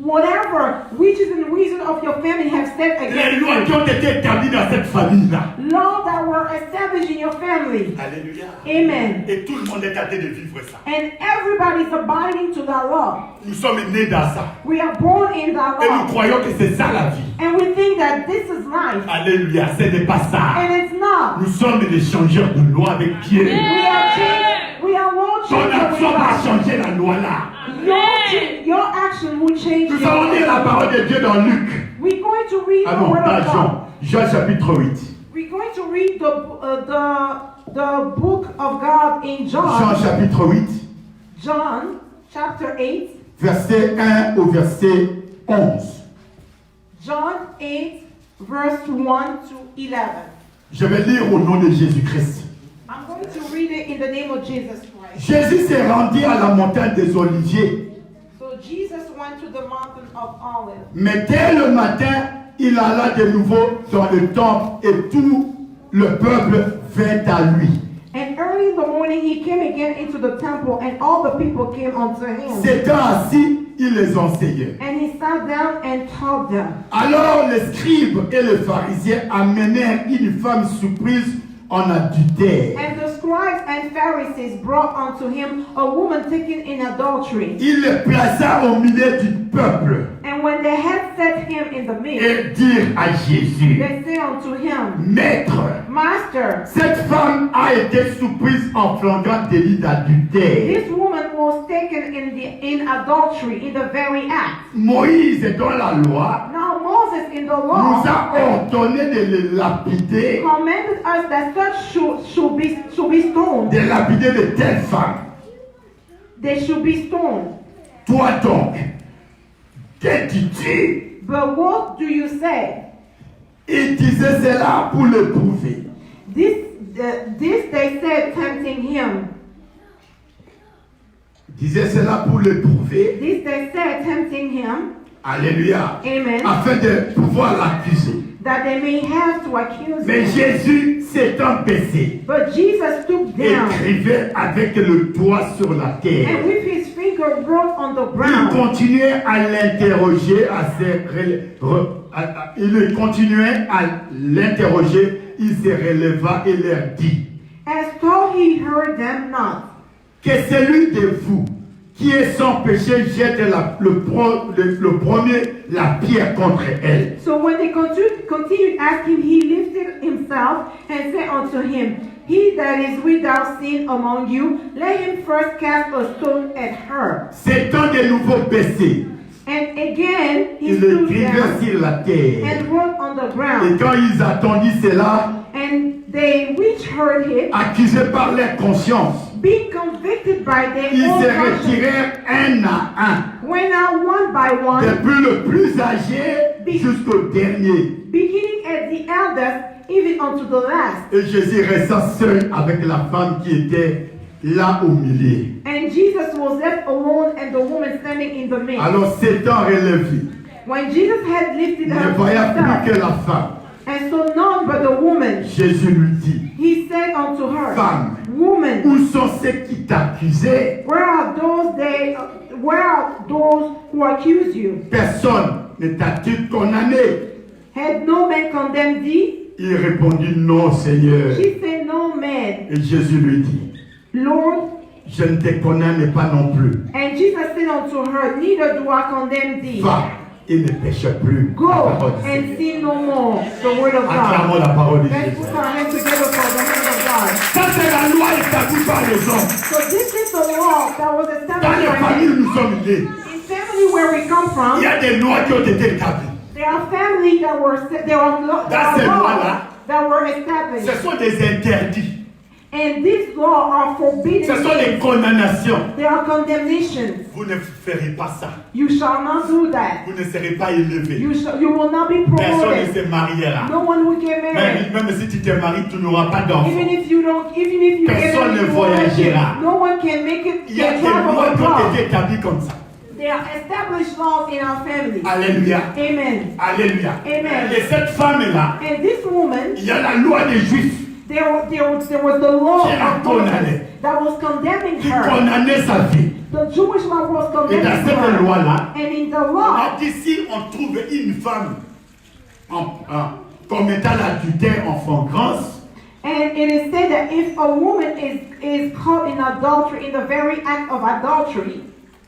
Whatever witches and wizards of your family have said Les against lois qui you. ont été établies dans cette famille-là. Laws that were established in your family. Alléluia. Amen. Et tout le monde est en train de vivre ça. And everybody's abiding to that law. Nous sommes nés dans ça. We are born in that Et nous law. croyons que c'est ça la vie. And we think that this is life. Alléluia. Ce n'est pas ça. And it's not. Nous sommes des changeurs de loi avec Dieu. We are changed. We are no Ton changer with action va God. changer la loi là. Your action will change Nous your allons lire la life. parole de Dieu dans Luc. We're going to read Ah the non, word pas of God. Jean. Jean chapitre 8. We're going to read the book of God in Jean John. chapitre 8, John chapter 8. verset 1 au verset 11. John 8 verse 1 to 11. Je vais lire au nom de Jésus-Christ. I'm going to read it in the name of Jesus Christ. Jésus s'est rendu à la montagne des Oliviers. So Jesus went to the mountain of Olives. Mais dès le matin, il alla de nouveau dans le temple et tout le peuple vint à lui. And early in the morning he came again into the temple, and all the people came unto him. S'étant assis, il les enseignait. And he sat down and taught them. Alors les scribes et les pharisiens amenèrent une femme surprise en adultère. And the scribes and Pharisees brought unto him a woman taken in adultery. Il les plaça au milieu du peuple And when they had set him in the midst, et dirent à Jésus, they say unto him, Maître, Master, cette femme a été surprise en flagrant délit d'adultère. this woman was taken in adultery, in the very act. Moïse, dans la loi, Now Moses in the nous law a ordonné de les lapider, commanded us that such should be stoned. de lapider de telles femmes. They should be stoned. Toi donc, que dis-tu? But what do you say? Il disait cela pour le prouver. This they said, tempting him. Il disait cela pour le prouver. This they said, tempting him. Alléluia. Amen. Afin de pouvoir l'accuser. That they may have to accuse Mais him. Jésus s'étant baissé, But Jesus stooped down écrivait avec le doigt sur la terre. and with his finger wrote on the Il ground. continuait à l'interroger, il continuait à l'interroger, il se releva et leur dit, As though he heard them not. que celui de vous qui est sans péché jette le premier la pierre contre elle. So when they continued asking, he lifted himself and said unto him, He that is without sin among you, let him first cast a stone at her. S'étant de nouveau baissé, And again he il stood écrivait down sur la terre. and wrote on the Et ground. quand ils attendirent cela, And they which heard it, accusés par leur conscience, being convicted by their ils own se conscience, retirèrent un à un, went out one by one, depuis le plus âgé jusqu'au dernier. beginning at the eldest, even unto the last. Et Jésus resta seul avec la femme qui était là au milieu. And Jesus was left alone and the woman standing in the midst. Alors Satan relevé. When Jesus had lifted Ne up voyant plus que himself, la femme, and so none but the woman, Jésus lui dit, he said unto her, Femme, Woman, où sont ceux qui t'accusaient? where are those who accuse you? Personne ne t'a-t-il condamné? Had no man condemned thee? Il répondit, non, Seigneur. She said, No man, Et Jésus lui dit, Lord. je ne te condamne pas non plus. And Jesus said unto her, Neither do I condemn thee. Va et ne péche plus. Go La parole du and Seigneur. sin no more. The word of Acclamons God. la parole de Let's Jésus. put our hands together for the word of God. Ça, c'est la loi établie par les hommes. So this is the law that was Dans established les by familles men. où nous sommes nés, In family where we come il from, y a des lois qui ont été établies. there are families that were there are Dans ces laws lois-là, that were Ce established. sont des interdits. And these laws are forbidden. Ce sont des condamnations. There are condemnations. Vous ne ferez pas ça. You shall not do that. Vous ne serez pas élevé. You will not be Personne ne promoted. se mariera. No one will get married. Même si tu te maries, tu n'auras pas d'enfant. Even if you get Personne ne married, voyagera. no one can make it. Il y a can des travel lois qui ont abroad. été établies comme ça. There are established laws in our family. Alléluia. Amen. Alléluia. Amen. Et cette femme-là, And this woman, il y a la loi des Juifs there was the law Qui la of Moses condamnait. that was condemning qui her. condamnait sa vie. The Jewish law was Et condemning dans cette her. loi-là, And in the on law, a dit si on trouve une femme commettant l'adultère en flagrance, and it is said that if a woman is caught in adultery, in the very act of adultery,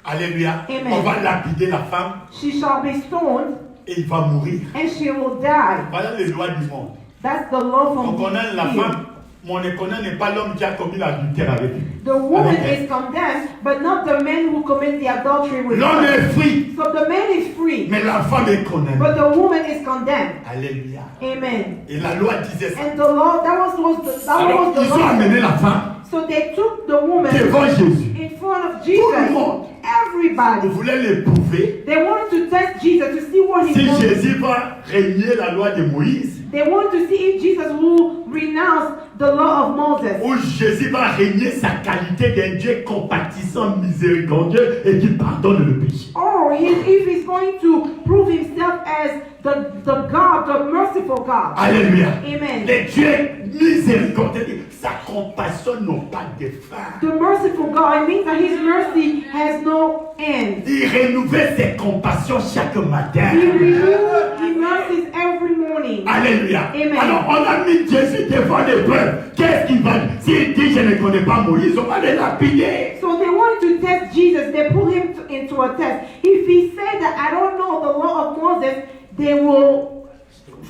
alléluia, Amen. on va lapider la femme she shall be stoned et il va mourir. and she will die. Voilà les lois du monde. That's the law On from condamne la here. femme, mais on ne condamne pas l'homme qui a commis l'adultère avec lui. The woman Avec elle. is condemned, but not the man who commits the adultery with L'homme her. est free, So the man is free, mais la femme est condamnée. but the woman is condemned. Alléluia. Amen. Et la loi disait ça. And the law, that was Alors, the ils ont law. amené la femme So they took the woman devant Jésus. in front of Tout le Jesus. monde. Ils Everybody. voulaient l'éprouver. They wanted to test Jesus to see what he Si was. Jésus va régner la loi de Moïse, They want to see if Jesus will renounce the law of Moses. où Jésus va régner sa qualité d'un Dieu compatissant, miséricordieux et qui pardonne le péché. Or if he's going to prove himself as the God, the merciful God. Alléluia. Amen. Le Dieu miséricordieux, sa compassion n'a pas de fin. The merciful God, it means that his mercy has no end. Il renouvelle ses compassions chaque matin. He renews his mercies every morning. Alléluia. Amen. Alors on a mis Jésus devant les peuples. Qu'est-ce qu'il va dire? S'il dit je ne connais pas Moïse, on va le lapider. So they wanted to test Jesus. They put him into a test. If he said that I don't know the law of Moses, they will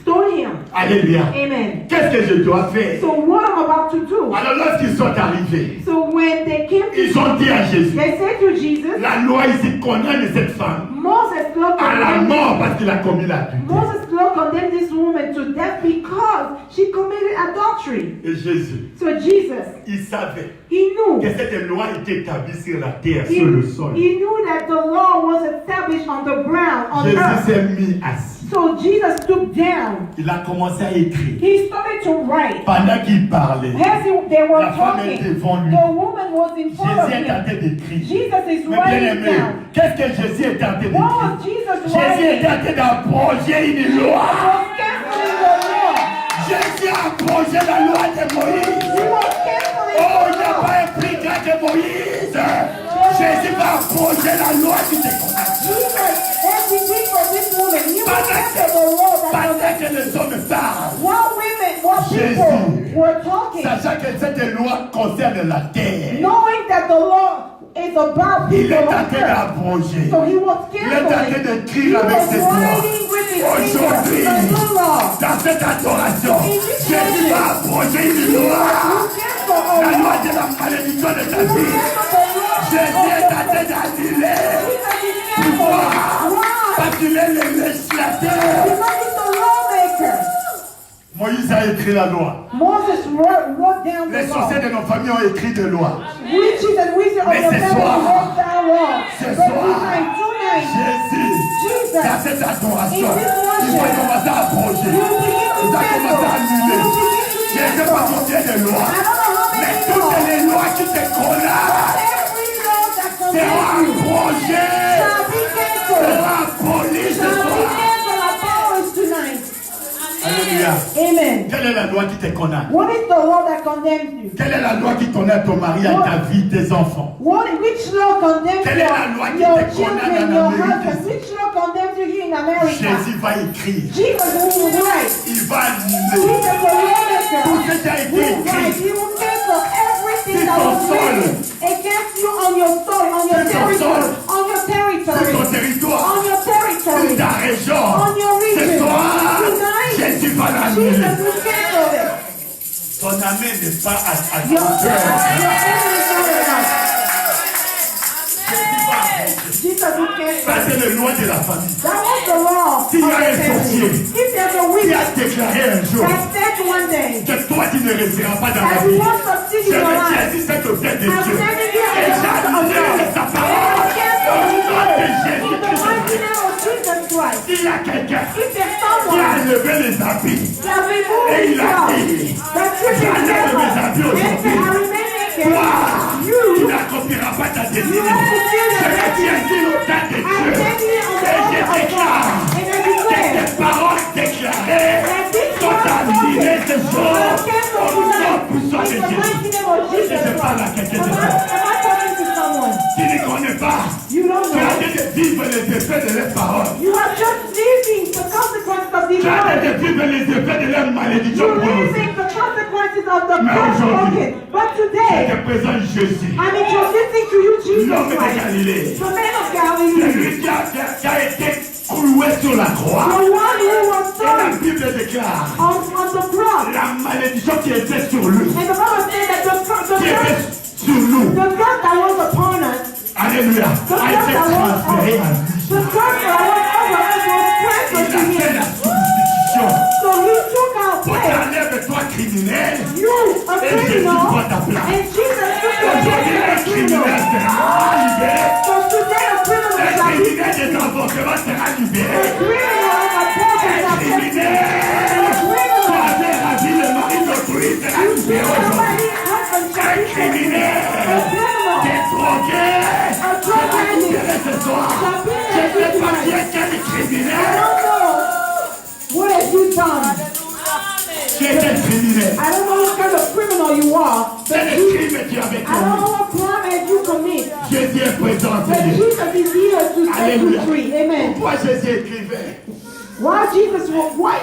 stone him. Alléluia. Amen. Qu'est-ce que je dois faire? So what I'm about to do? Alors lorsqu'ils sont arrivés, So when they came to ils ont dit à Jésus, they said to Jesus, la loi ici condamne cette femme Moses law à la condemned mort parce qu'il a commis l'adultère. Moses law condemned this woman to death because she committed adultery. Et Jésus, So Jesus, il savait he knew. que cette loi était établie sur la terre, He, sur le sol. he knew that the law was established on the ground, on Jésus earth. s'est mis assis. So Jesus stood down. Il a commencé à écrire. He started to write. Pendant qu'il parlait, As they were la femme est talking, devant lui. the woman was in front of Jésus est en him. train d'écrire. Jesus is Mais bien writing aimé, down. qu'est-ce que Jésus est en train What was d'écrire? Jesus Jésus est writing? en train d'approcher une loi. He was canceling the law. Jésus a approché la loi de Moïse. He was canceling Oh, il the n'y a law. pas un plus grand que Moïse. Jésus va approcher la loi qui te condamne. Jesus, as we did for this woman, he was Pendant canceling the law that pendant que les hommes parlent, while women, while Jésus, people were talking, sachant que cette loi concerne la terre, knowing that the law is about il people est en on train earth. d'approcher. So he was Il est en train canceling. He d'écrire avec was ses doigts. writing with his Aujourd'hui, fingers the new law. dans cette adoration, Jésus va approcher une loi. La loi de la malédiction de ta vie. Jésus est en train d'annuler. Pourquoi? Parce qu'il est le législateur. Moïse a écrit la loi. Moses wrote down the Les law. sorciers de nos familles ont écrit des lois. Witches and wizards of Mais your ce family soir, wrote down law. ce But soir, tonight, Jésus, dans cette adoration, il va commencer à approcher. Il va commencer à annuler. Je ne sais pas combien de lois. Mais every toutes law, les lois qui te condamnent every law that seront condemns you abrogées, shall be canceled. seront abolies ce Shall be soir. canceled our powers tonight. Alléluia. Amen. Quelle est la loi qui te condamne? What is the law that condemns you? Quelle est la loi qui condamne ton mariage, ta vie, tes enfants? Which law condemns Quelle est la loi qui your te condamne children, en your Amérique? husband? Which law condemns you here in America? Jésus va écrire. Jesus will write. Il va annuler Jesus will write. tout ce qui a été Will write. écrit He will cancel everything Sur that ton was sol. written against you on your soil, on your Sur ton territory, sol. on your territory, sur ton territoire, on your sur territory, ta région. on your Ce region. soir, Tonight, Jésus va Jesus l'annuler. will cancel it. Ton amen n'est pas à ton Your cœur. enemy is not enough. Jésus va arrêter. Jesus will Ça, cancel it. c'est le loi de la famille. That was the law. S'il y a of un the family. sorcier If there's a Qui witch a déclaré un jour that said one day, que toi, tu ne réussiras pas dans la that vie. you won't succeed Je in your me tiens life, ici cette autel de I'm Dieu. standing here Et at the altar of j'annule God. sa And parole. I cancel Au his nom de word. In Jésus the mighty Christ. name of Jesus Christ. S'il y a quelqu'un If there's qui a someone levé les habits, that removed Et il a himself, dit, that stripped j'enlève himself, mes habits and said, aujourd'hui. I remain naked, toi, tu you, n'accompliras pas ta destinée. have to feel Je your me tiens destiny. ici l'autel de I Dieu. stand here on the Et je altar of déclare God, and I que declare tes paroles déclarées that this sont word annulées ce spoken jour. will cancel Au nom tonight. puissant de In the mighty Jésus. name of Jesus Je parle à Christ. quelqu'un Am de ça. I talking to someone? Tu ne connais pas. You don't Tu as know. de vivre les effets de leurs paroles. You are just living the consequences of these Tu as words. de vivre les effets de leurs malédictions You're prononcées. living the consequences of the Mais curse aujourd'hui, spoken. But Je today, te présente Jésus, I'm introducing to you Jesus l'homme de Christ, Galilée. the man of C'est Galilee, lui qui a été cloué sur la croix. the one who was Et la thrown Bible déclare on the cross. la malédiction qui était sur lui, And the Bible said that qui était sur nous. the curse that was upon us, Alléluia. the A curse été that was transféré à lui. the curse that was over us was transferred Il to a fait him. la substitution. So he took our Pour place. t'enlève toi criminel. You, a Et Jésus criminal, prend ta place. and Jesus took your Aujourd'hui, place un as a criminel criminal. sera libéré. So today a criminal Un shall be criminel des avortements sera libéré. a criminal of abortion Un shall be criminel qui avait ravi le mari d'autrui sera libéré aujourd'hui. Un criminel qui est drogué sera libéré ce soir. Je ne sais pas bien quel I criminel don't know what have you done. qui est un criminel. I don't know what kind of criminal you are. C'est le crime que tu avais I don't know commis. what crime have you commit. Jésus est présent, But Seigneur. Jesus is here to set Alléluia. you free. Amen. Pourquoi Jésus écrivait? Why Jesus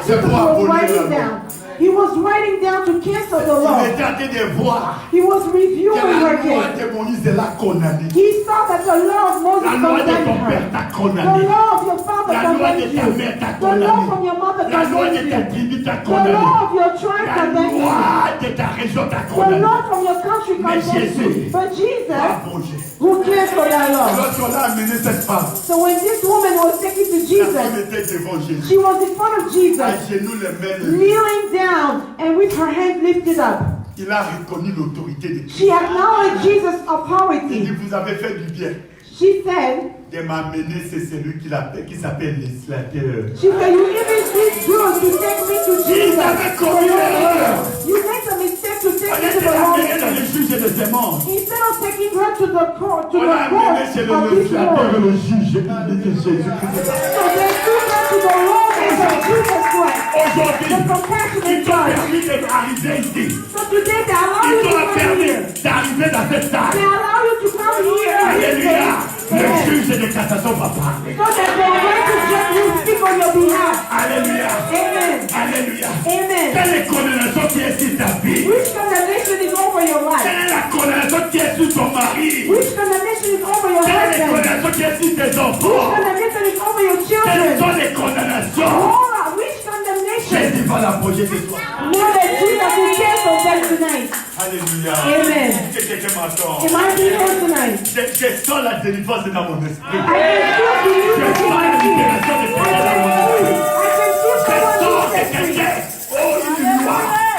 C'est pour was abolir la writing loi. down? He was writing down to cancel the Il law. était en train de voir He was que reviewing la her loi case. de Moïse l'a condamné. He saw that the law of Moses La loi de ton condemned père her. t'a The condamné. law of your father La loi de condemned ta you. mère t'a The law condamné. from your mother La loi de condemned ta you. tribu t'a The condamné. law of your tribe La condemned you. loi de ta région t'a The condamné. law from your country Mais condemned Jésus you. But Jesus, Abrogé. who canceled that law. Lorsqu'on a amené cette femme, So when this woman was taken to la femme Jesus, était devant Jésus. she was in front of À Jesus, genoux, les mains levées. kneeling down and with her hands lifted up. Il a reconnu l'autorité de Dieu. She acknowledged Jesus' Il dit, authority. vous avez fait du bien She said, de m'amener, c'est celui qui s'appelle législateur. she said, you even did good to take me to Il Jesus. avait commis l'erreur. You made the mistake to On take me to était the wrong amené dans le juge de ces mondes. Instead of taking her to the court, On l'a amené chez le of this législateur et world. le juge. Il dit Jésus-Christ. So they took her to the Lord and of Jesus Christ. Aujourd'hui, The ils compassionate t'ont God. permis d'arriver ici. So today they allow Ils you to t'ont come permis here. d'arriver dans cette They salle. allow you to come here. Alléluia. Le Yes. juge de cassation va parler. So that the righteous judge will speak on your behalf. Alléluia. Amen. Alléluia. Amen. Quelle est la condamnation qui est sur ta vie? Which condemnation is over your life? Quelle est la condamnation qui est sur ton mari? Which condemnation is over your Quelle est la husband? condamnation qui est sur tes Which enfants? condemnation is over your Quelles children? sont les condamnations? Hold on. Which condemnation? Jésus va l'approcher ce soir. Know that Jesus will cancel them tonight. Alléluia. Amen. Que quelqu'un m'attend. Am I being heard tonight? Je sens la délivrance dans mon esprit. I can feel the Je sens la libération de Seigneur dans mon esprit. I can feel Je someone sens who que is free. quelqu'un,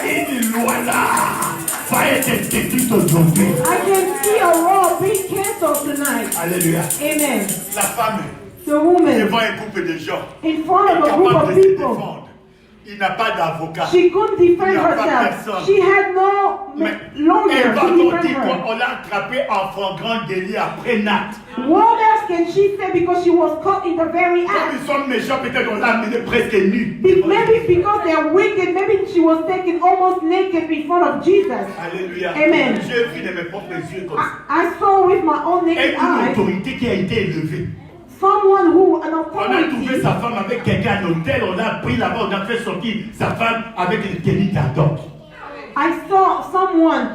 une loi là, va être détruite aujourd'hui. I can see a law being canceled tonight. Alléluia. Amen. La femme The woman devant un groupe de gens in front est of a group capable of de se people défendre. Il n'a pas d'avocat. She couldn't defend Il n'y a pas herself. personne. She had no Mais lawyer elle va to nous defend dire her. qu'on l'a attrapé en flagrant délit après Nat. What else can she say because she was caught in the very Comme act? ils sont méchants, peut-être on l'a amené presque nu. Maybe because they're wicked, maybe she was taken almost naked in front of Jesus. Alléluia. Amen. J'ai vu de mes propres yeux comme ça. I saw with my own Et naked une eyes autorité qui a été élevée. someone who, an On a trouvé authority, sa femme avec quelqu'un à l'hôtel, on a pris là-bas, on a fait sortir sa femme avec une tenue d'adopte. I saw someone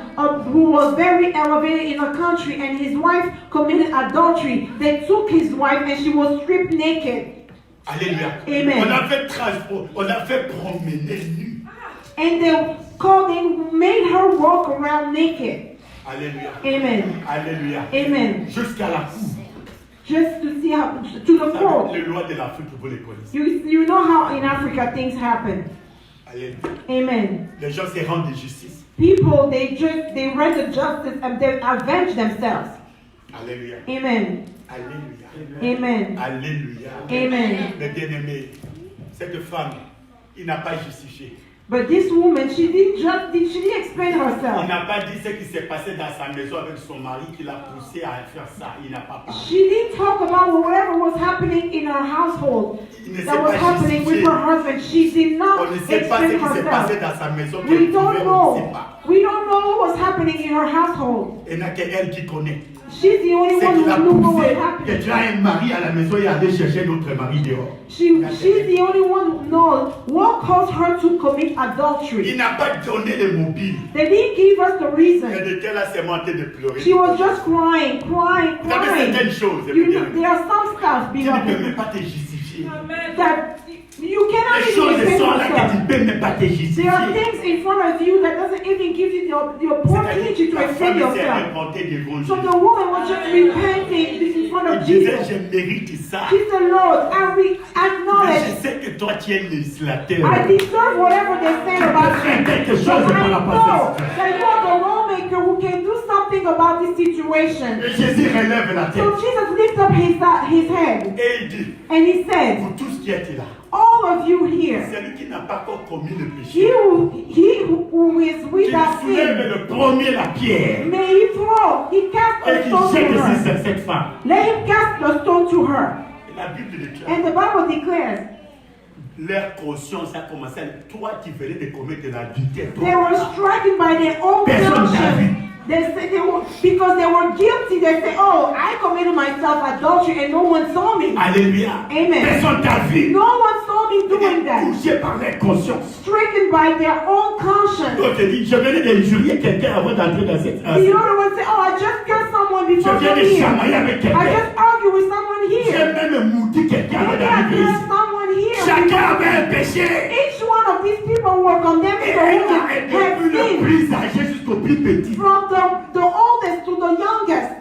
who was very elevated in a country and his wife committed adultery. They took his wife and she was stripped naked. Alléluia. Amen. On a fait promener nu. And they made her walk around naked. Alléluia. Amen. Alléluia. Amen. Jusqu'à la cour. Just to see how, to the court. Les lois de l'Afrique, vous les connaissez. You know how in Africa things happen. Alléluia. Amen. Les gens se rendent de justice. People, they render justice and they avenge themselves. Alléluia. Amen. Alléluia. Amen. Alléluia. Amen. Mes bien-aimés, cette femme, il n'a pas justifié. But this woman, she didn't explain Il herself. n'a pas dit ce qui s'est passé dans sa maison avec son mari qui l'a poussé à faire ça. Il n'a pas parlé. She didn't talk about whatever was happening in her household Il ne s'est that was pas happening with justifié. her husband. She did not On ne sait pas ce explain qui s'est passé herself. dans sa maison. We qu'elle don't pouvait, on ne sait know. pas. We don't know what was happening in her household. Il n'y a qu'elle qui connaît. She's the only C'est one qu'il a who knew what poussé was happening. que tu as un mari à la maison et aller chercher d'autres maris dehors. She's the only one who knows what caused her to commit Il adultery. n'a pas donné le mobile. They didn't give us the reason. Elle était là seulement en train de pleurer. She was just crying. Vous savez certaines choses, You know, évidemment. there are some stuff, Tu ne peux beloved, même pas te justifier. that you cannot Les even choses defend sont là que yourself. tu ne peux même pas te justifier. There are things in front of you that doesn't even give you the opportunity to La defend femme s'est yourself. répandue devant So Jésus. the woman was just repenting in front Il of disait, Jesus. je mérite ça. She said, Lord, Mais acknowledge, je sais que toi, tu es législateur. I deserve whatever they say about Fais me. quelque So chose I par rapport à know ça. that you are the lawmaker who can do something about this situation. Et Jésus relève la tête. So Jesus lifted up his head Et il dit, and he said, vous tous qui êtes là, all of you here, celui qui n'a pas encore commis le he péché, who is qu'il without soulève sin, le premier la pierre may he cast et a qu'il stone jette to her. sur cette femme. Let him cast a stone to her. Et la Bible déclare, And the Bible declares, leur conscience a commencé à dire, toi qui venais de commettre l'adultère, they were stricken by their own Personne n'a vu. conscience. They said because they were guilty, they say, oh, I committed myself adultery and no one saw me. Alléluia. Amen. Personne t'a vu. No one saw me doing that. Touché par leur conscience. Stricken by their own conscience. Toi, tu dis, je venais d'injurier quelqu'un avant d'entrer dans cette The other one say, oh, I just cursed someone Je before viens de coming here. chamailler avec I quelqu'un. just argued with someone J'ai here. même maudit quelqu'un avant Maybe I d'arriver cursed ici. someone here. Chacun avait un péché. Each one of these people who were condemned Et to the elle woman a été had le sinned. plus âgé jusqu'au plus petit. From the oldest to the youngest.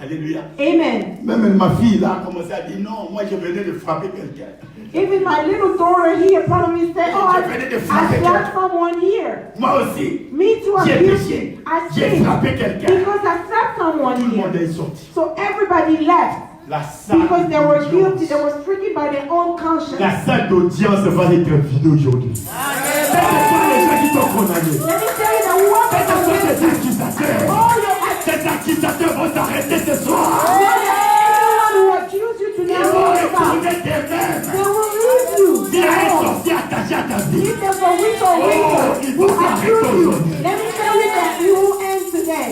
Alléluia. Amen. Même ma fille là a commencé à dire non, moi je venais de frapper quelqu'un. Even my little daughter here, part of me said, oh, I slapped someone here. Moi aussi. Me too, I'm J'ai guilty. péché. I J'ai sinned frappé quelqu'un. because I slapped someone Tout le monde here. est sorti. So everybody left La salle because they were guilty. They d'audience. were stricken by their own conscience. La salle d'audience va être vidée aujourd'hui. Ce sont les gens qui sont condamnés. Let me tell you that whoever Ce sont condemns des accusateurs. all your actions, Ces accusateurs vont s'arrêter ce soir. everyone who accuse you Ils tonight vont will stop. retourner d'eux-mêmes. They will lose you. Il y a un sorcier attaché à ta vie. If there's a witch or wizard il who faut s'arrêter accuse you, aujourd'hui. let me tell you that you will end today.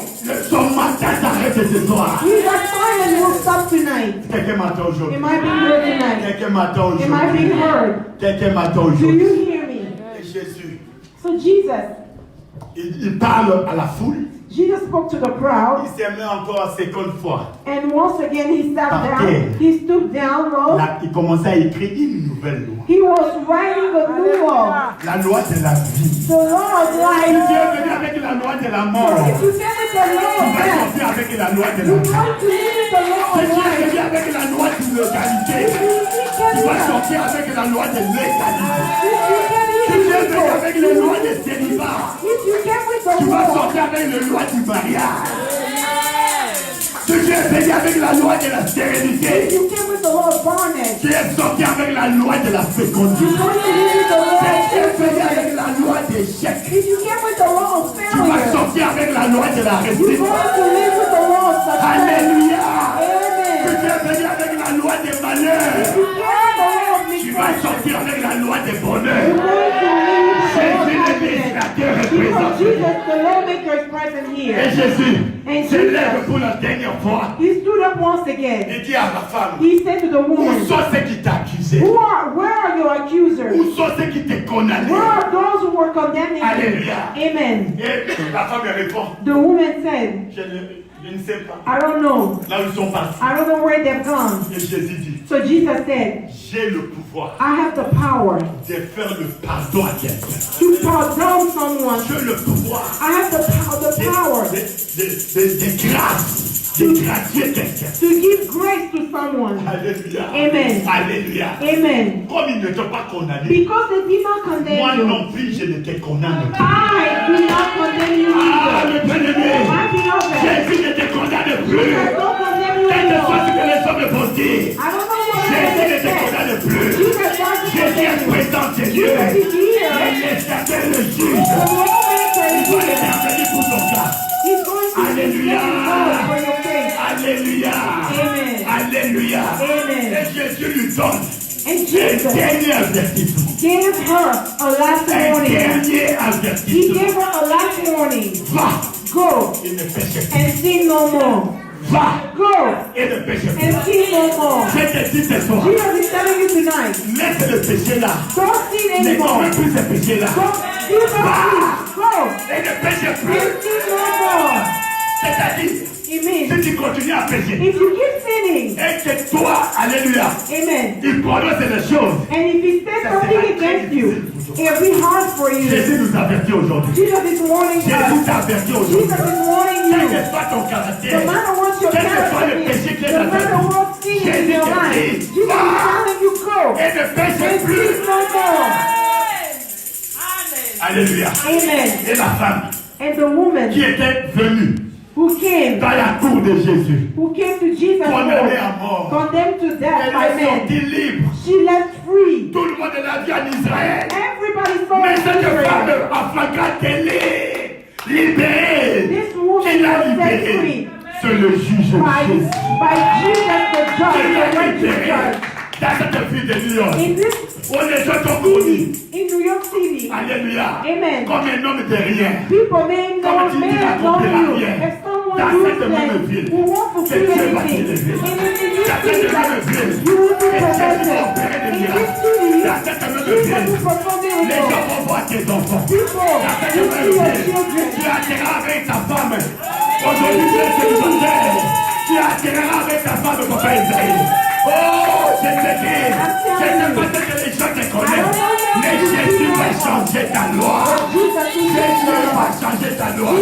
Son matin s'arrête ce soir. Jesus' silence will stop tonight. Quelqu'un m'attend aujourd'hui. Am I being heard tonight? Quelqu'un m'attend Am I being aujourd'hui. heard? Quelqu'un m'attend Do aujourd'hui. you hear me? Et Jésus, So Jesus il parle à la foule. spoke to the crowd, Il s'est mis encore une seconde fois. and once again he sat Par down. terre. He stooped down low. Là, il commençait à écrire une nouvelle loi. He was writing a new law. La loi de la vie. The law of Si life. tu es venu avec la loi de la So mort, if you came with the tu law of vas death, sortir avec la loi de la you're vie. going to live the law Si of tu es life. venu avec la loi de l'égalité, tu vas sortir avec la loi de l'égalité. Si tu es venu avec la loi de célibat, If you came with tu the vas law, sortir avec la loi du mariage. Si tu es venu avec la loi de la stérilité, you came with the law of bondage. tu es sorti avec la loi de la fécondité. You're going to live with the law Si tu es of venu loi de la You're restriction. going to live with the law of success. Alléluia. Amen. Tu es venu avec la loi des malheurs. You carry the law of Tu vas misfortune. sortir avec la loi des bonheurs. You're going to live with the law of Jésus le happiness. médiateur Because représente. Jesus, the lawmaker, is present Et here. Jésus And se lève Jesus, pour la dernière fois. he stood up once again. Il dit à la femme, He said to the où woman, sont ceux qui t'accusaient? where are your accusers? Où sont ceux qui te condamnaient? Where are those who were condemning you? Alléluia. Amen. Et la femme lui répond, The woman said, je ne sais pas. I don't know. Là où ils sont partis. I don't know where they've gone. Et Jésus dit, So Jesus said, j'ai le pouvoir I have the power de faire le pardon à quelqu'un. to pardon someone. J'ai le pouvoir I have the power de grâce, de gracier quelqu'un. to give grace to someone. Alléluia. Amen. Alléluia. Amen. Comme ils ne t'ont pas condamné, Because they did not moi condemn you, non plus je ne te condamne pas. I do not condemn you Ah, either. le bien-aimé, My beloved, Jésus ne te condamne plus. I don't condemn you Quelle que soit ce anymore. que les hommes vont dire, I don't know what Jésus ne I te said. condamne plus. Jesus doesn't Jésus condemn est you. présent chez Dieu. Jesus is here. Il est chacun le juge. The lawmaker Il is va here. intervenir pour ton cas. He's going to Alléluia. for your faith. Alléluia. Amen. Alléluia. Amen. Et Jésus lui donne And un Jesus dernier avertissement. gave her a last Un warning. dernier He avertissement. gave her a last warning. Va Go et ne péche pas. and sin no more. Va Go et ne péche pas. and sin no more. Je te dis ce soir, Jesus is telling you tonight, laisse le péché là. don't sin Ne anymore. commets plus ce péché là. Go, do not sin. Go Et ne péche and plus. sin no more. C'est-à-dire, Amen. si tu continues à pécher, If you keep sinning, et que toi, alléluia, amen, il prononce les choses. and if he says something against you, it'll be hard for you. Jésus nous avertit aujourd'hui. Jesus is warning Jésus us. t'avertit Jesus aujourd'hui. is warning Quel you. que soit ton No caractère, matter what your quel que soit le character péché is, qui est no dans ta matter vie, what sin is in Jésus your te life, dit, Jesus is va telling you go et ne péche and plus. sin no more. Alléluia. Amen. Et la femme And the woman qui était venue who came dans la cour de Jésus, to Jesus' condamnée à court, mort, condemned to death elle by est men, sortie libre. she left free. Tout le monde l'a vu en Israël. Everybody saw Mais it in cette femme Israel. en flagrant délit, libérée, This woman qui l'a was set libérée, free c'est le juge by Jésus. Jesus the Qui judge, l'a the righteous libérée judge. dans cette ville de New York. In this Où les gens t'ont connu. in New York City, Alléluia. Amen. Comme un homme de rien. people may Comme know, tu may dis, have known n'accomplira you. rien. If someone Dans uses cette même them ville, who won't que fulfill Dieu va anything, t'élever. and in this Dans city cette that même ville, you will be que Jésus va protected. opérer des In miracles. this city, Dans cette même Jesus ville, will perform les gens miracles. vont voir tes enfants. People Dans cette will même see your ville, children. tu atterras avec ta femme. Aujourd'hui, tu es célibataire. Tu atterras avec ta femme, papa Isaïe. Oh, je te dis, je ne sais pas ce que les gens te connaissent, mais Jésus va changer ta loi. Jésus va changer ta loi.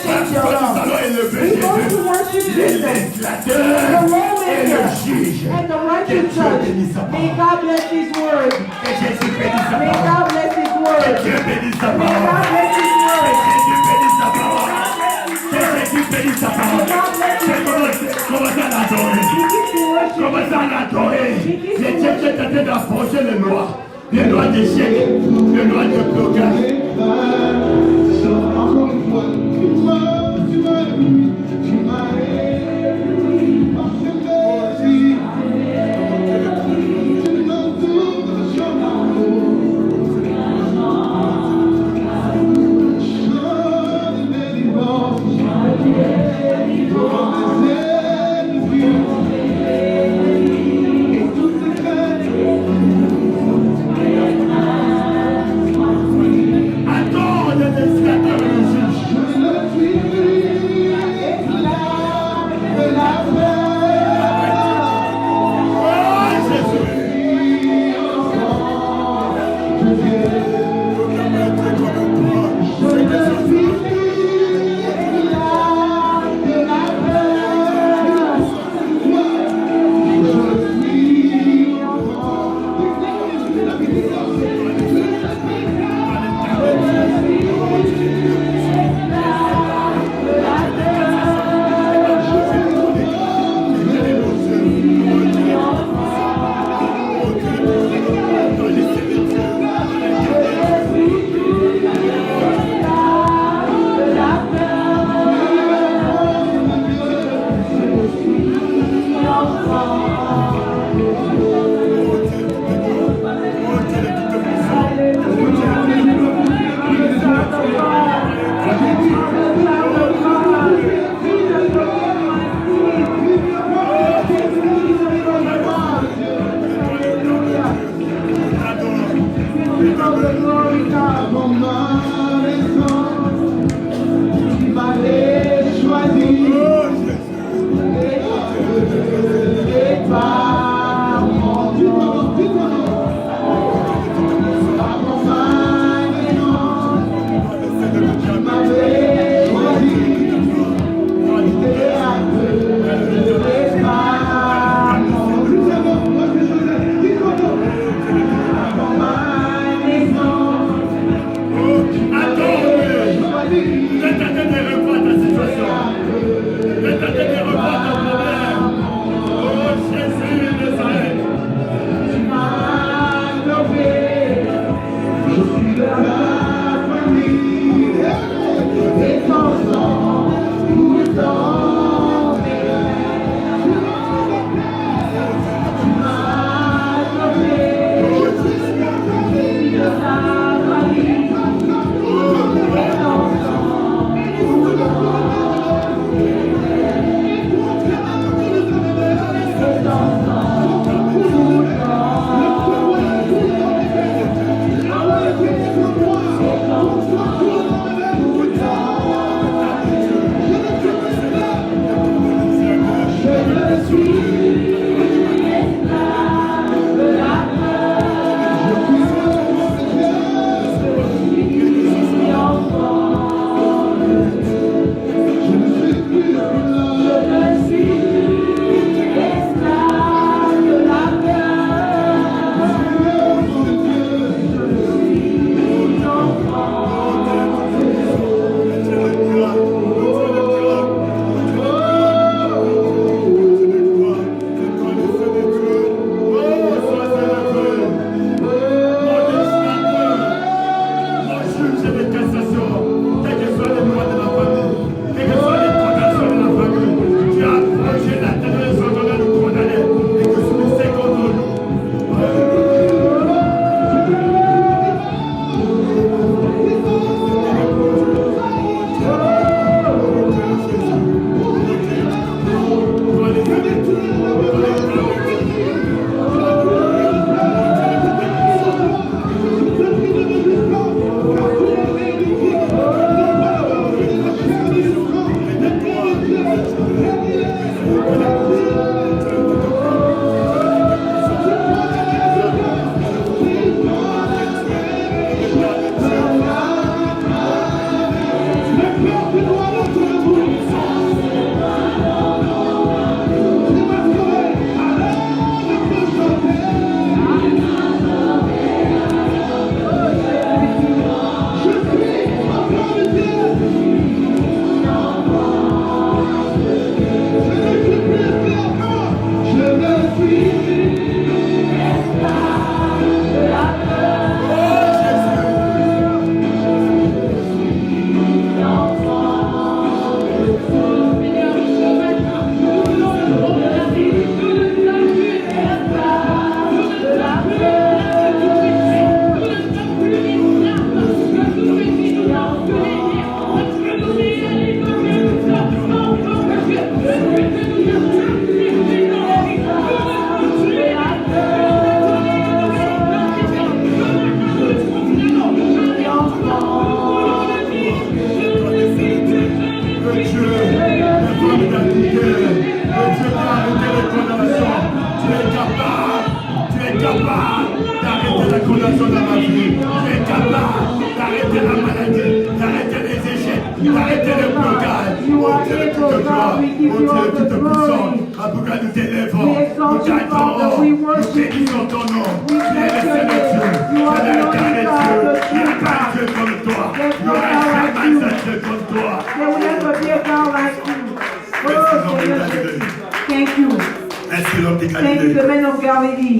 Parce que nous allons élever We're going to Jésus, worship le Jesus, législateur the et le lawmaker, juge. and the Que righteous Dieu judge. bénisse sa May parole. God bless His word. Que Jésus bénisse sa May parole. God bless His Que word. Dieu bénisse sa May parole. God bless His Que word. Jésus bénisse sa parole. Que Jésus bénisse sa parole. Que commence à l'adorer. Begin to worship Commence à l'adorer. Les Dieu qui est en train d'approcher les lois. Les lois d'échec. Les lois de blocage. Encore une fois, tu m'as Attends le législateur et le juge. Oh Jésus. of the glory, God. Tu m'avais choisi. Et par mon nom, par mon nom, tu m'avais choisi. Et par mon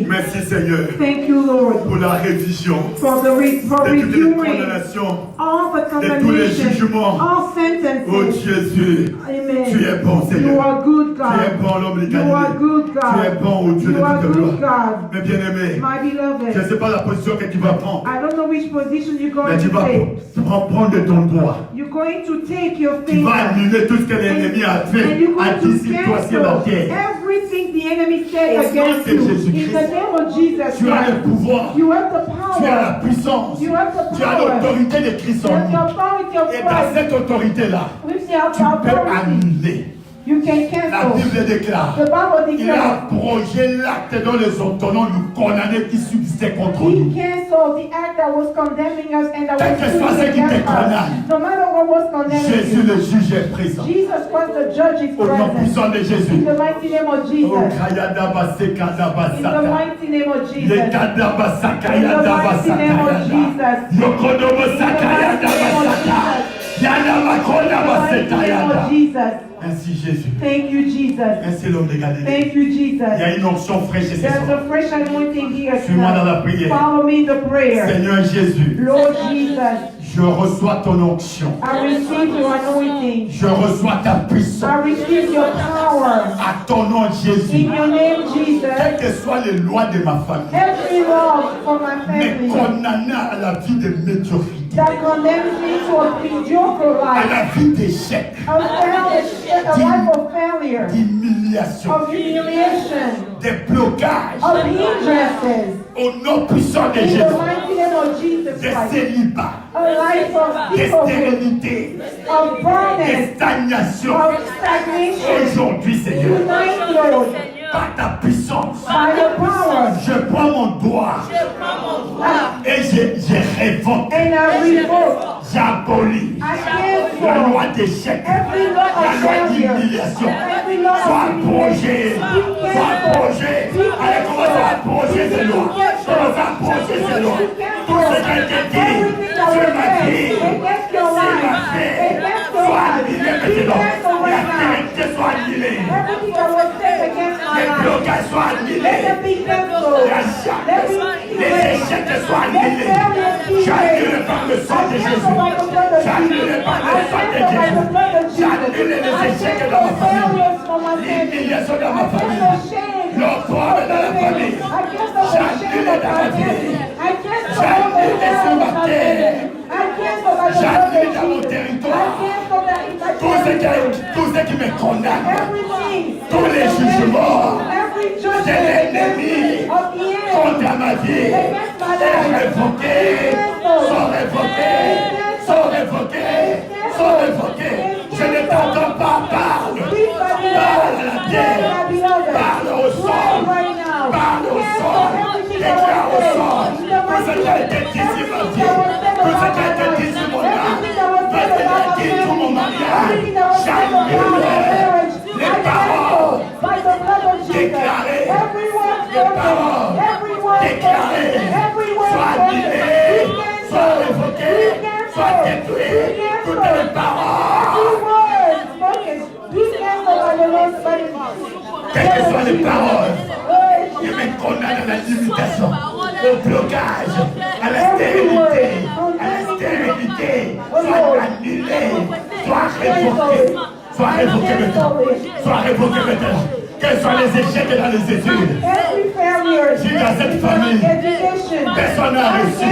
Merci Seigneur. Thank you, Lord. Pour la révision. For reviewing all the de tous les condemnation, jugements. all sentences. Oh Jésus, Amen. tu es bon Seigneur. You are good, God. Tu es bon l'homme de You are Galilée. good, God. Tu es bon au Dieu de You are toute good, gloire. God. Mais bien aimé, My je ne beloved, sais pas la position que tu vas prendre. I don't know which position you're Mais going tu to vas take. prendre de ton droit. You're going to take your Tu vas finger annuler tout ce que l'ennemi a and fait you're à going to d'ici toi sur la cancel terre. every everything the enemy said Au nom against de you. Jésus-Christ. In the name of Jesus Tu as le Christ. pouvoir. You have the Tu as la power. puissance. You have the Tu as power. l'autorité de Christ You en have the nous. authority of Et dans Christ. cette autorité-là, With the tu peux authority, annuler. you can La cancel. Bible déclare. The Bible Il a declares. abrogé l'acte dont les ordonnances nous condamnaient qui subsistait contre He nous. canceled the act that was condemning us and that Quel was que soit ce qui te against us. condamne, No matter what was condemning Jésus you, le juge est présent. Jesus Christ the judge is Au nom present. puissant de In Jésus. the mighty name of Oh, Jesus. Kayadaba In the Sekadabasata. mighty name of Jesus. Lekadaba Sakayadaba In the mighty name of Sakayada. Jesus. Yokodobo In the mighty Sakayadaba name of Sata. Jesus. Yadaba In the Kodaba mighty name Setayada. of Jesus. Ainsi Jésus. Thank you, Jesus. Ainsi l'homme de Galilée. Thank you, Il y a Jesus. une onction fraîche ce There's soir. a fresh anointing here Suis-moi dans la tonight. prière. Follow me in the prayer. Seigneur Jésus, Lord Jesus, je reçois ton onction. I receive your anointing. Je reçois ta puissance. I receive your power. À ton nom Jésus. In your name, Jesus. Quelles que soient les lois de ma famille, Every law for my mais family condamné à la vie de médiocrité, that condemns me to a mediocre à life, la vie d'échec, a life of failure, d'humiliation, of humiliation, des blocages, of hindrances. au nom puissant de In the Jésus, mighty name of Jesus des Christ. célibats, A life of des difficulty, stérilités, of des burdens, stagnations. of stagnation. Aujourd'hui, Seigneur, Tonight, Lord, par ta puissance, by your power, je prends mon doigt et je révoque, and I revoke, j'abolis I la cancel loi d'échec, every law la of loi failure, d'humiliation. every law Sois of abrogé, humiliation. Be sois abrogé. canceled. Allez, commence à abroger ces lois. Commence à abroger ces lois. Tout ce qui a été dit sur ma vie, sur ma vie, soit annulé maintenant. La vérité soit annulée. Everything that was said against my Les life, blocages soient let annulés. them be canceled. La Let chape, me be les erased. échecs soient Let annulés. failures be J'annule erased. par le sang de I cancel Jésus. by the blood of J'annule Jesus. par I le sang de cancel by the Jésus. blood of Jesus. J'annule les I échecs cancel dans ma famille. failures from my family. L'humiliation dans ma I famille. cancel shame. L'opprobre dans la famille. I cancel the shame J'annule of dans my ma vie. family. I cancel all J'annule the sur shame ma of my terre. family. I cancel by the blood J'annule of dans mon Jesus. territoire. I cancel that in my Tout ce territory. qui me condamne. Everything. Tous les jugements Every de judgment l'ennemi of the enemy contre ma vie against my est life. révoqué, sont révoqués, sont révoqués, sont révoqués. Je ne t'entends pas, parle. Parle à la terre, parle au sol, parle au sol, déclare au sol. Tout ce qui a été dit sur ma vie, tout ce qui a été dit sur mon âme, tout ce qui a été dit sur mon mariage, j'annule les paroles déclarées, les paroles déclarées, soient annulées, soient révoquées, soient détruites, toutes les paroles. Quelles que soient les paroles qui me condamnent à la limitation, au blocage, à la stérilité, soient annulées, soient révoquées maintenant. Soient révoquées maintenant. Quels sont les échecs dans les études? Si dans cette famille, personne n'a réussi,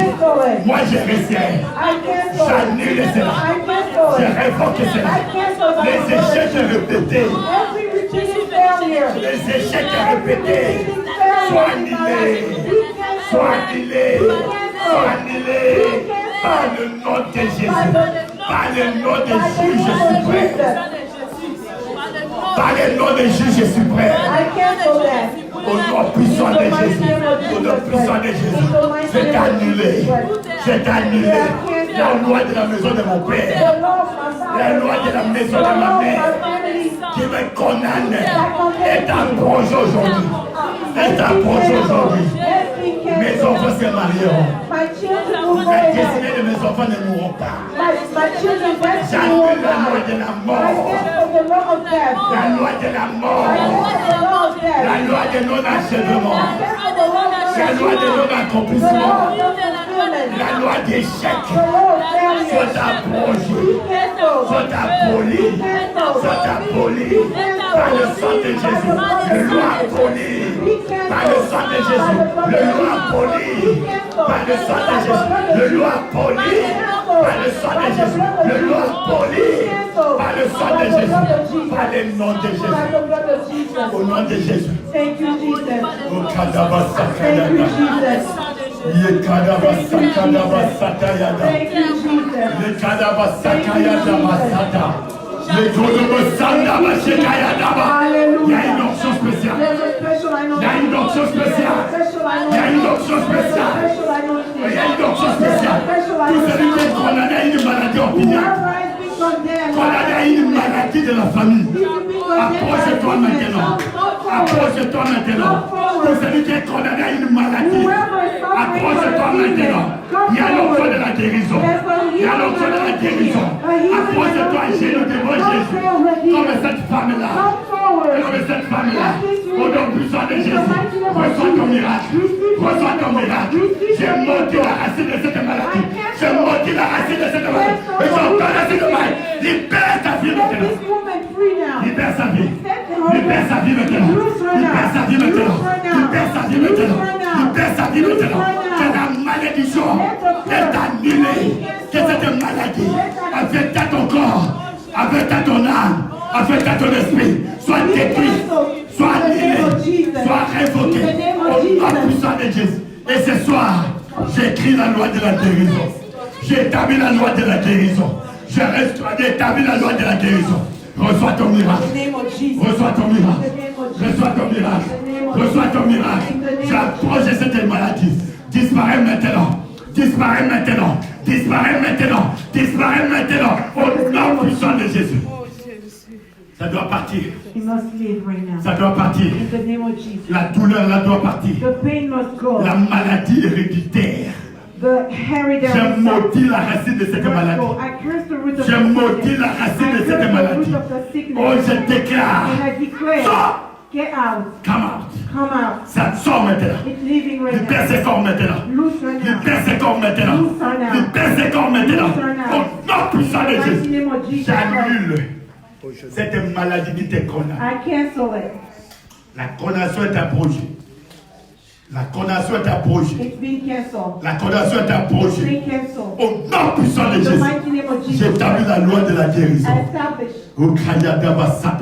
moi j'ai réussi. J'annule cela. Je révoque cela. Les échecs répétés, les échecs répétés, soient annulés, soient annulés, soient annulés par le nom de Jésus, par le nom de juge suprême, par le nom de juge suprême. Au nom puissant de Jésus, au nom puissant de Jésus, c'est annulé, c'est annulé. La loi de la maison de mon père, la loi de la maison de ma mère, qui me condamne, est abrogée aujourd'hui, est abrogée aujourd'hui. Mes enfants se marieront, la destinée de mes enfants ne mourront pas. J'annule la loi de la mort, la loi de la mort, la loi de non-achèvement, la loi de non-accomplissement, la loi d'échec, soit abrogée, soit abolie, soit abolie par le sang de Jésus, le loi abolie, par le sang de Jésus, le loi abolie, par le sang de Jésus, le loi abolie, Par le sang de Jésus. Le loi poli. Par le sang de Jésus. Par le nom de Jésus. Au nom de Jésus. Thank you, Jesus. Au Kadabasa Thank you, Kayada. Jesus. Ye Kadabasa Kadabasa Kayada. Thank you, Jesus. Le Kadabasa Kayada Masata. Le Kodobosanda Mashekayadaba. Il y a une onction spéciale. There's a special Il y a une onction spéciale. Il y a une onction spéciale. Il y a une onction spéciale. Tout celui qui est condamné à une maladie opiniâtre, condamné à une maladie de la famille, approche-toi maintenant. Approche-toi maintenant. Tout celui qui est condamné à une maladie, approche-toi maintenant. Il y a l'onction de la guérison. Il y a l'onction de la guérison. Approche-toi et genoux devant Jésus. Comme cette femme-là. Comme cette femme-là. Au nom puissant de Jésus. Reçois ton miracle. Reçois ton miracle. J'ai monté la racine de cette maladie. J'ai monté la racine de cette maladie. Et j'entends la racine de maladie. Libère ta vie maintenant. Libère sa vie. Libère sa vie maintenant. Libère sa vie maintenant. Libère sa vie maintenant. Libère sa vie maintenant. Que la malédiction est annulée. Que cette maladie affecte ton corps, affecte ton âme, affecte ton esprit, soit détruit, soit annulé, soit révoqué au nom puissant de Jésus. Et ce soir, j'écris la loi de la guérison. J'établis la loi de la guérison. J'établis la loi de la guérison. Reçois ton miracle. Reçois ton miracle. Reçois ton miracle. Reçois ton miracle. J'approche de cette maladie. Disparaît maintenant. Disparaît maintenant. Disparaît maintenant. Disparaît maintenant. Au nom puissant de Jésus. Ça doit partir. Ça doit partir. La douleur là doit partir. La maladie héréditaire. Je maudis la racine de cette maladie. Je maudis la racine de cette maladie. Oh, je déclare. Sors. Get out. Come out. Come out. Ça sort maintenant. It's leaving right Libère now. ses corps maintenant. Loose right now. Libère ses corps maintenant. Loose right now. Libère ses corps maintenant. Loose right now. Au nom puissant de In the mighty Jésus. name of Jesus. J'annule cette maladie qui te condamne. I cancel it. La condamnation est abrogée. La condamnation est abrogée. It's been canceled. La condamnation est It's abrogée. been canceled. Au nom puissant de In the Jésus. mighty name of Jesus. J'établis la loi de la guérison. I establish. Au Kayadabasata.